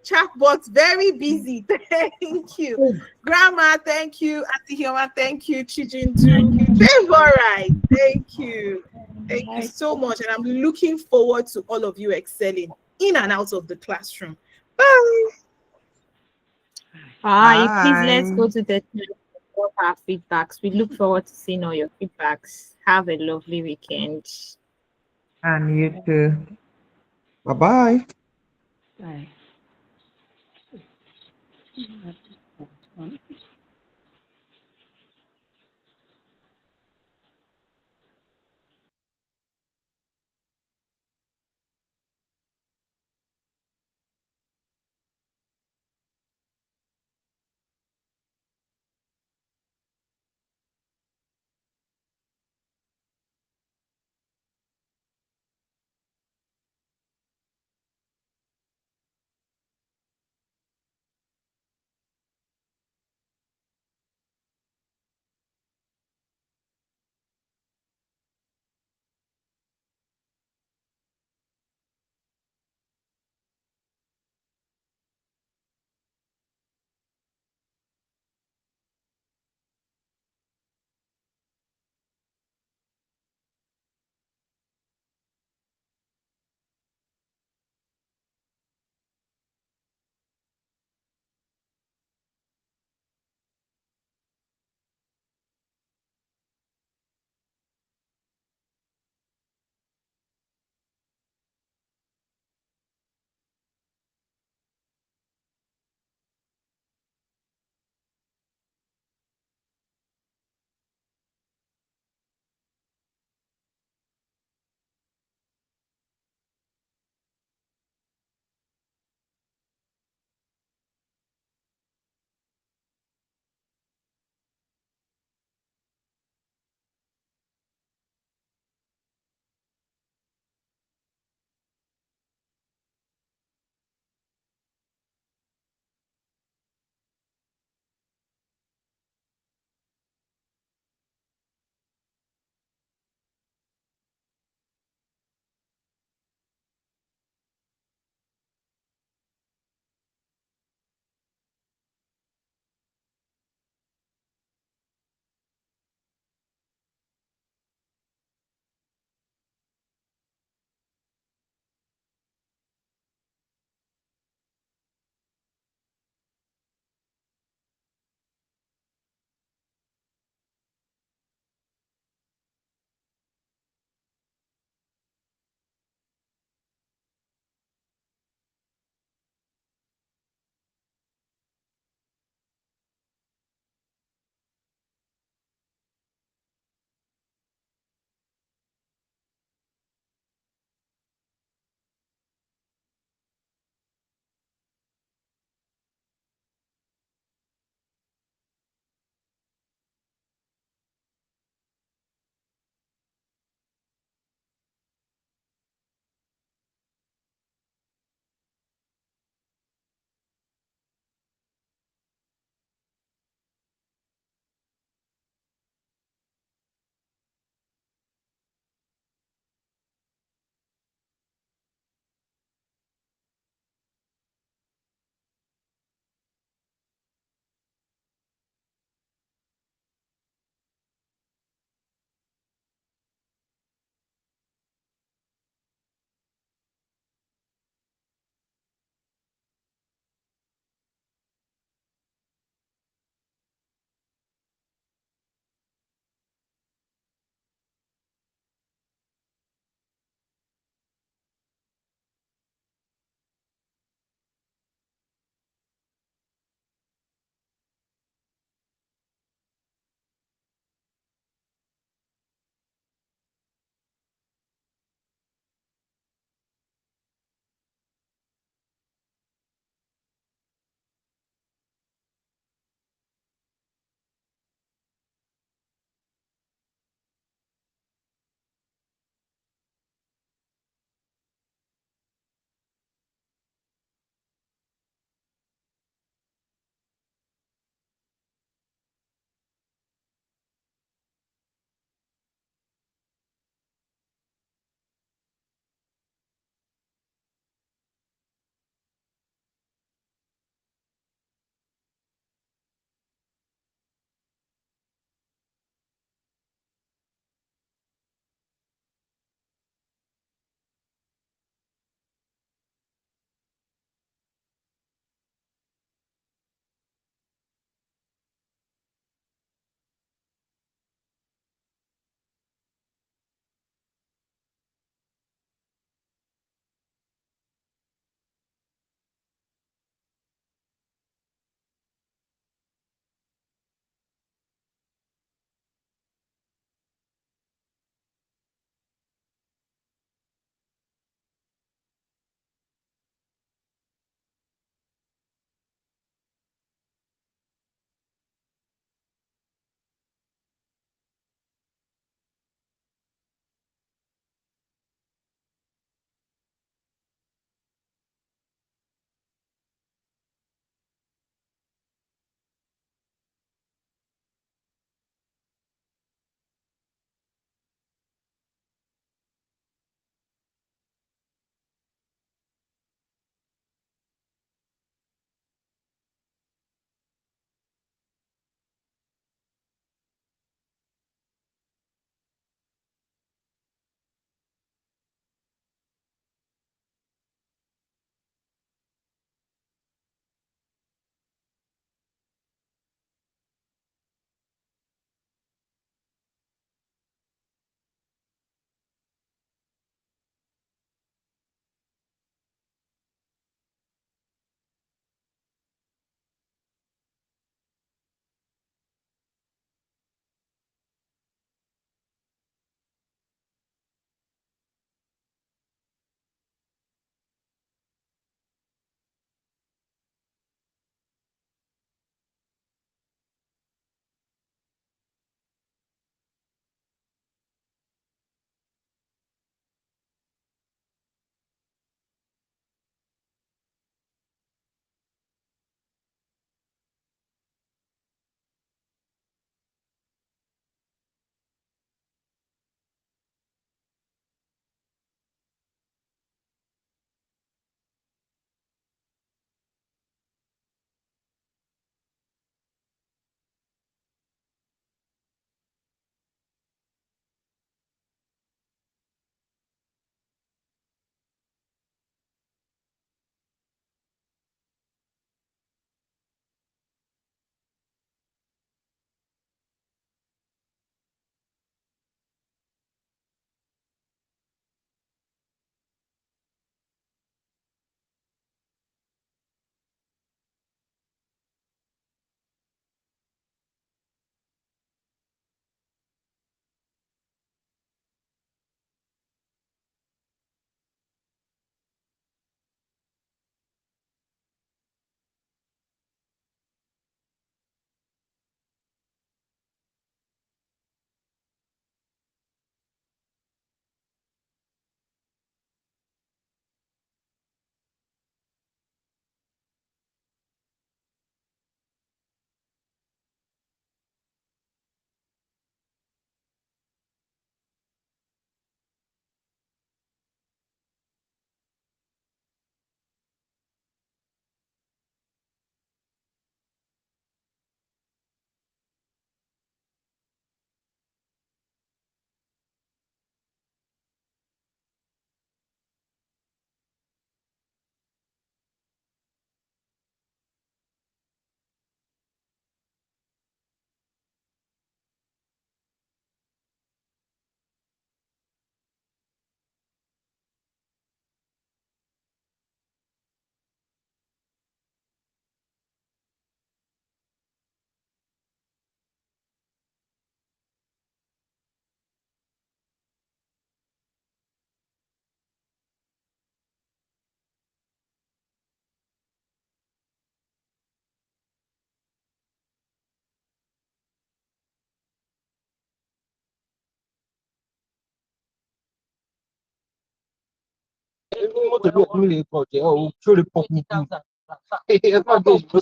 chat box very busy. Thank you. Grandma, thank you. Auntie Hioma, thank you. Chijindu. Favorite, thank you. Thank you so much. And I'm looking forward to all of you excelling in and out of the classroom. Bye. Bye. Please let's go to the our feedbacks. We look forward to seeing all your feedbacks. Have a lovely weekend. And you too. Bye-bye. Bye.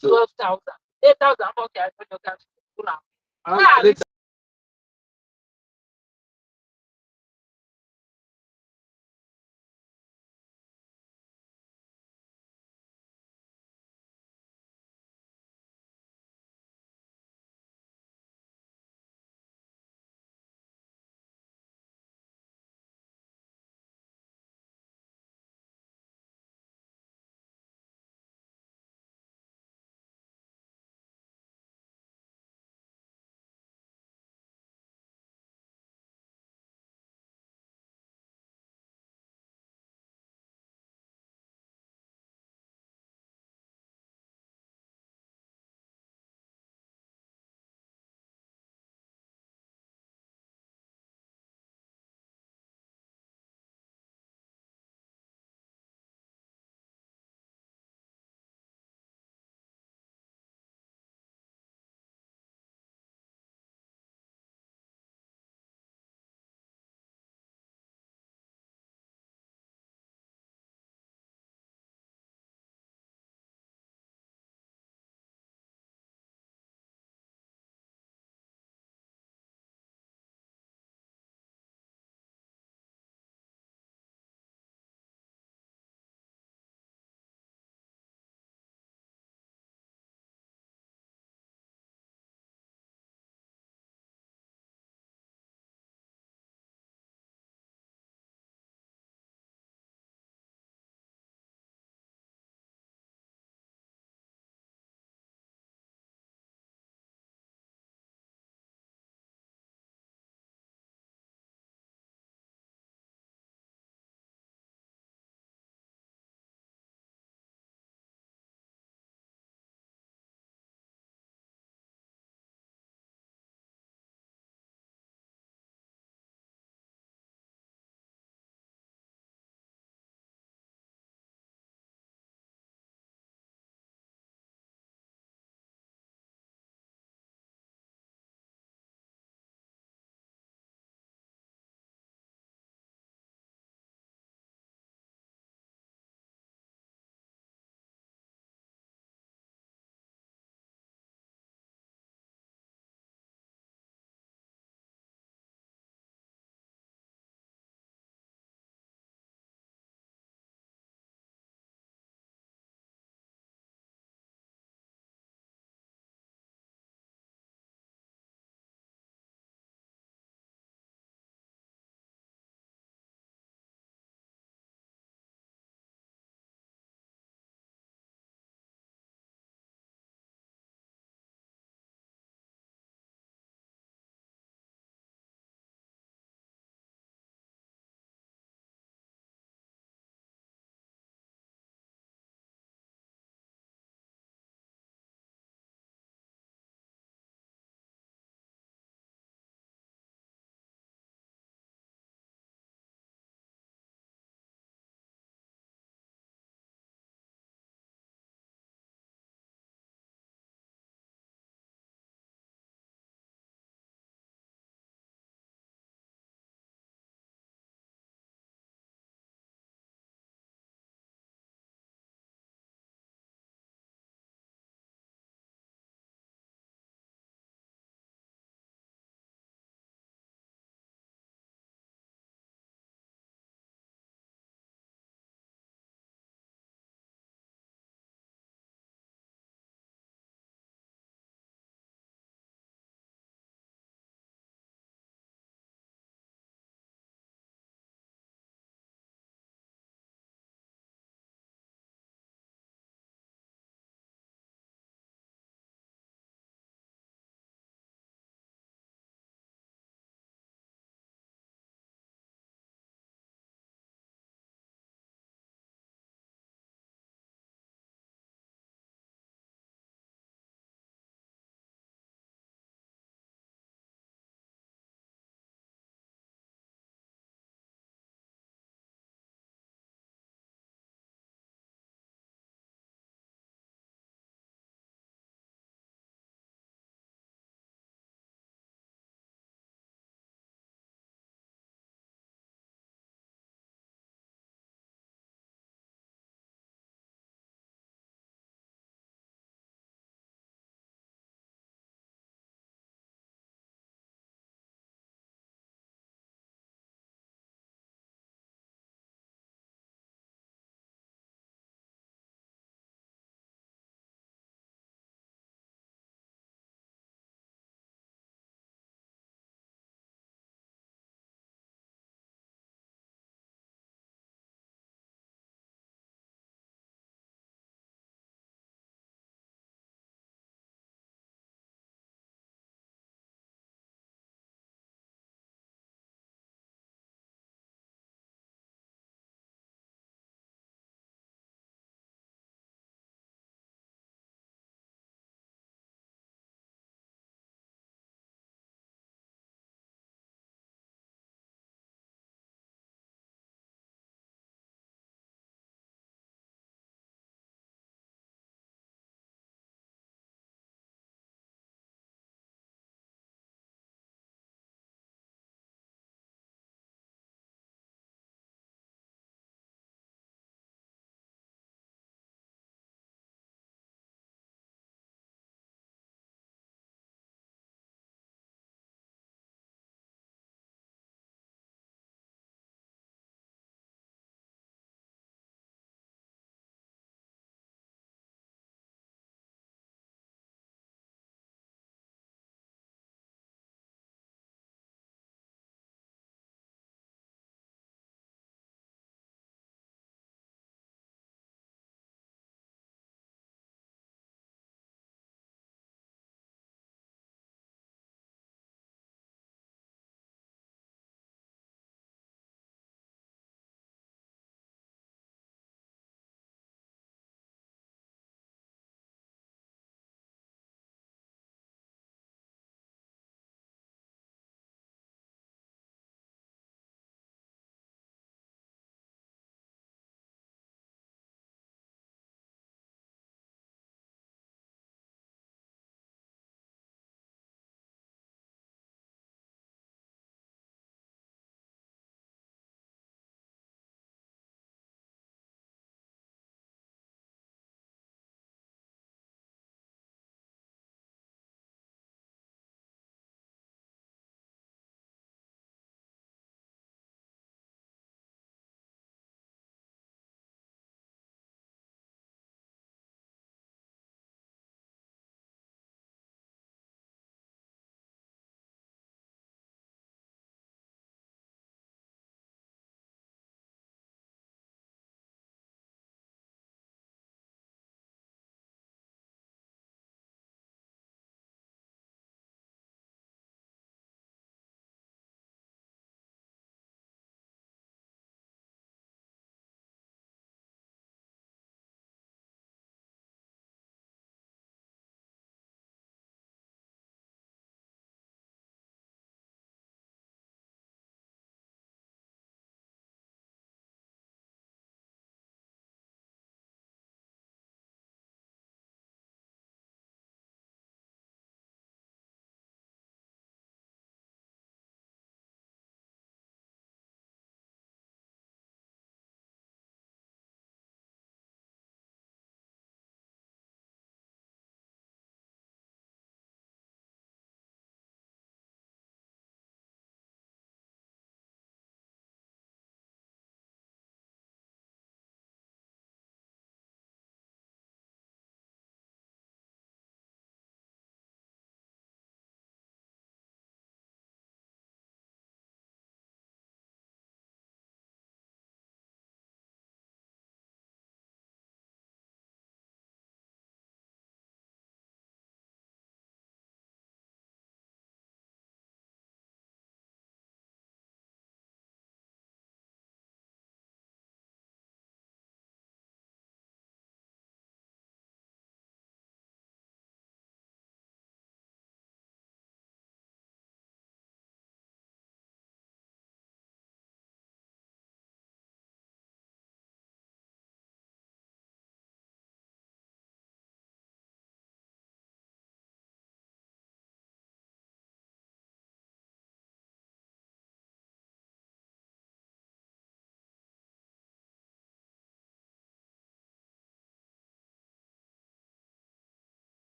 12,000. 8,000. Okay, I put your cash.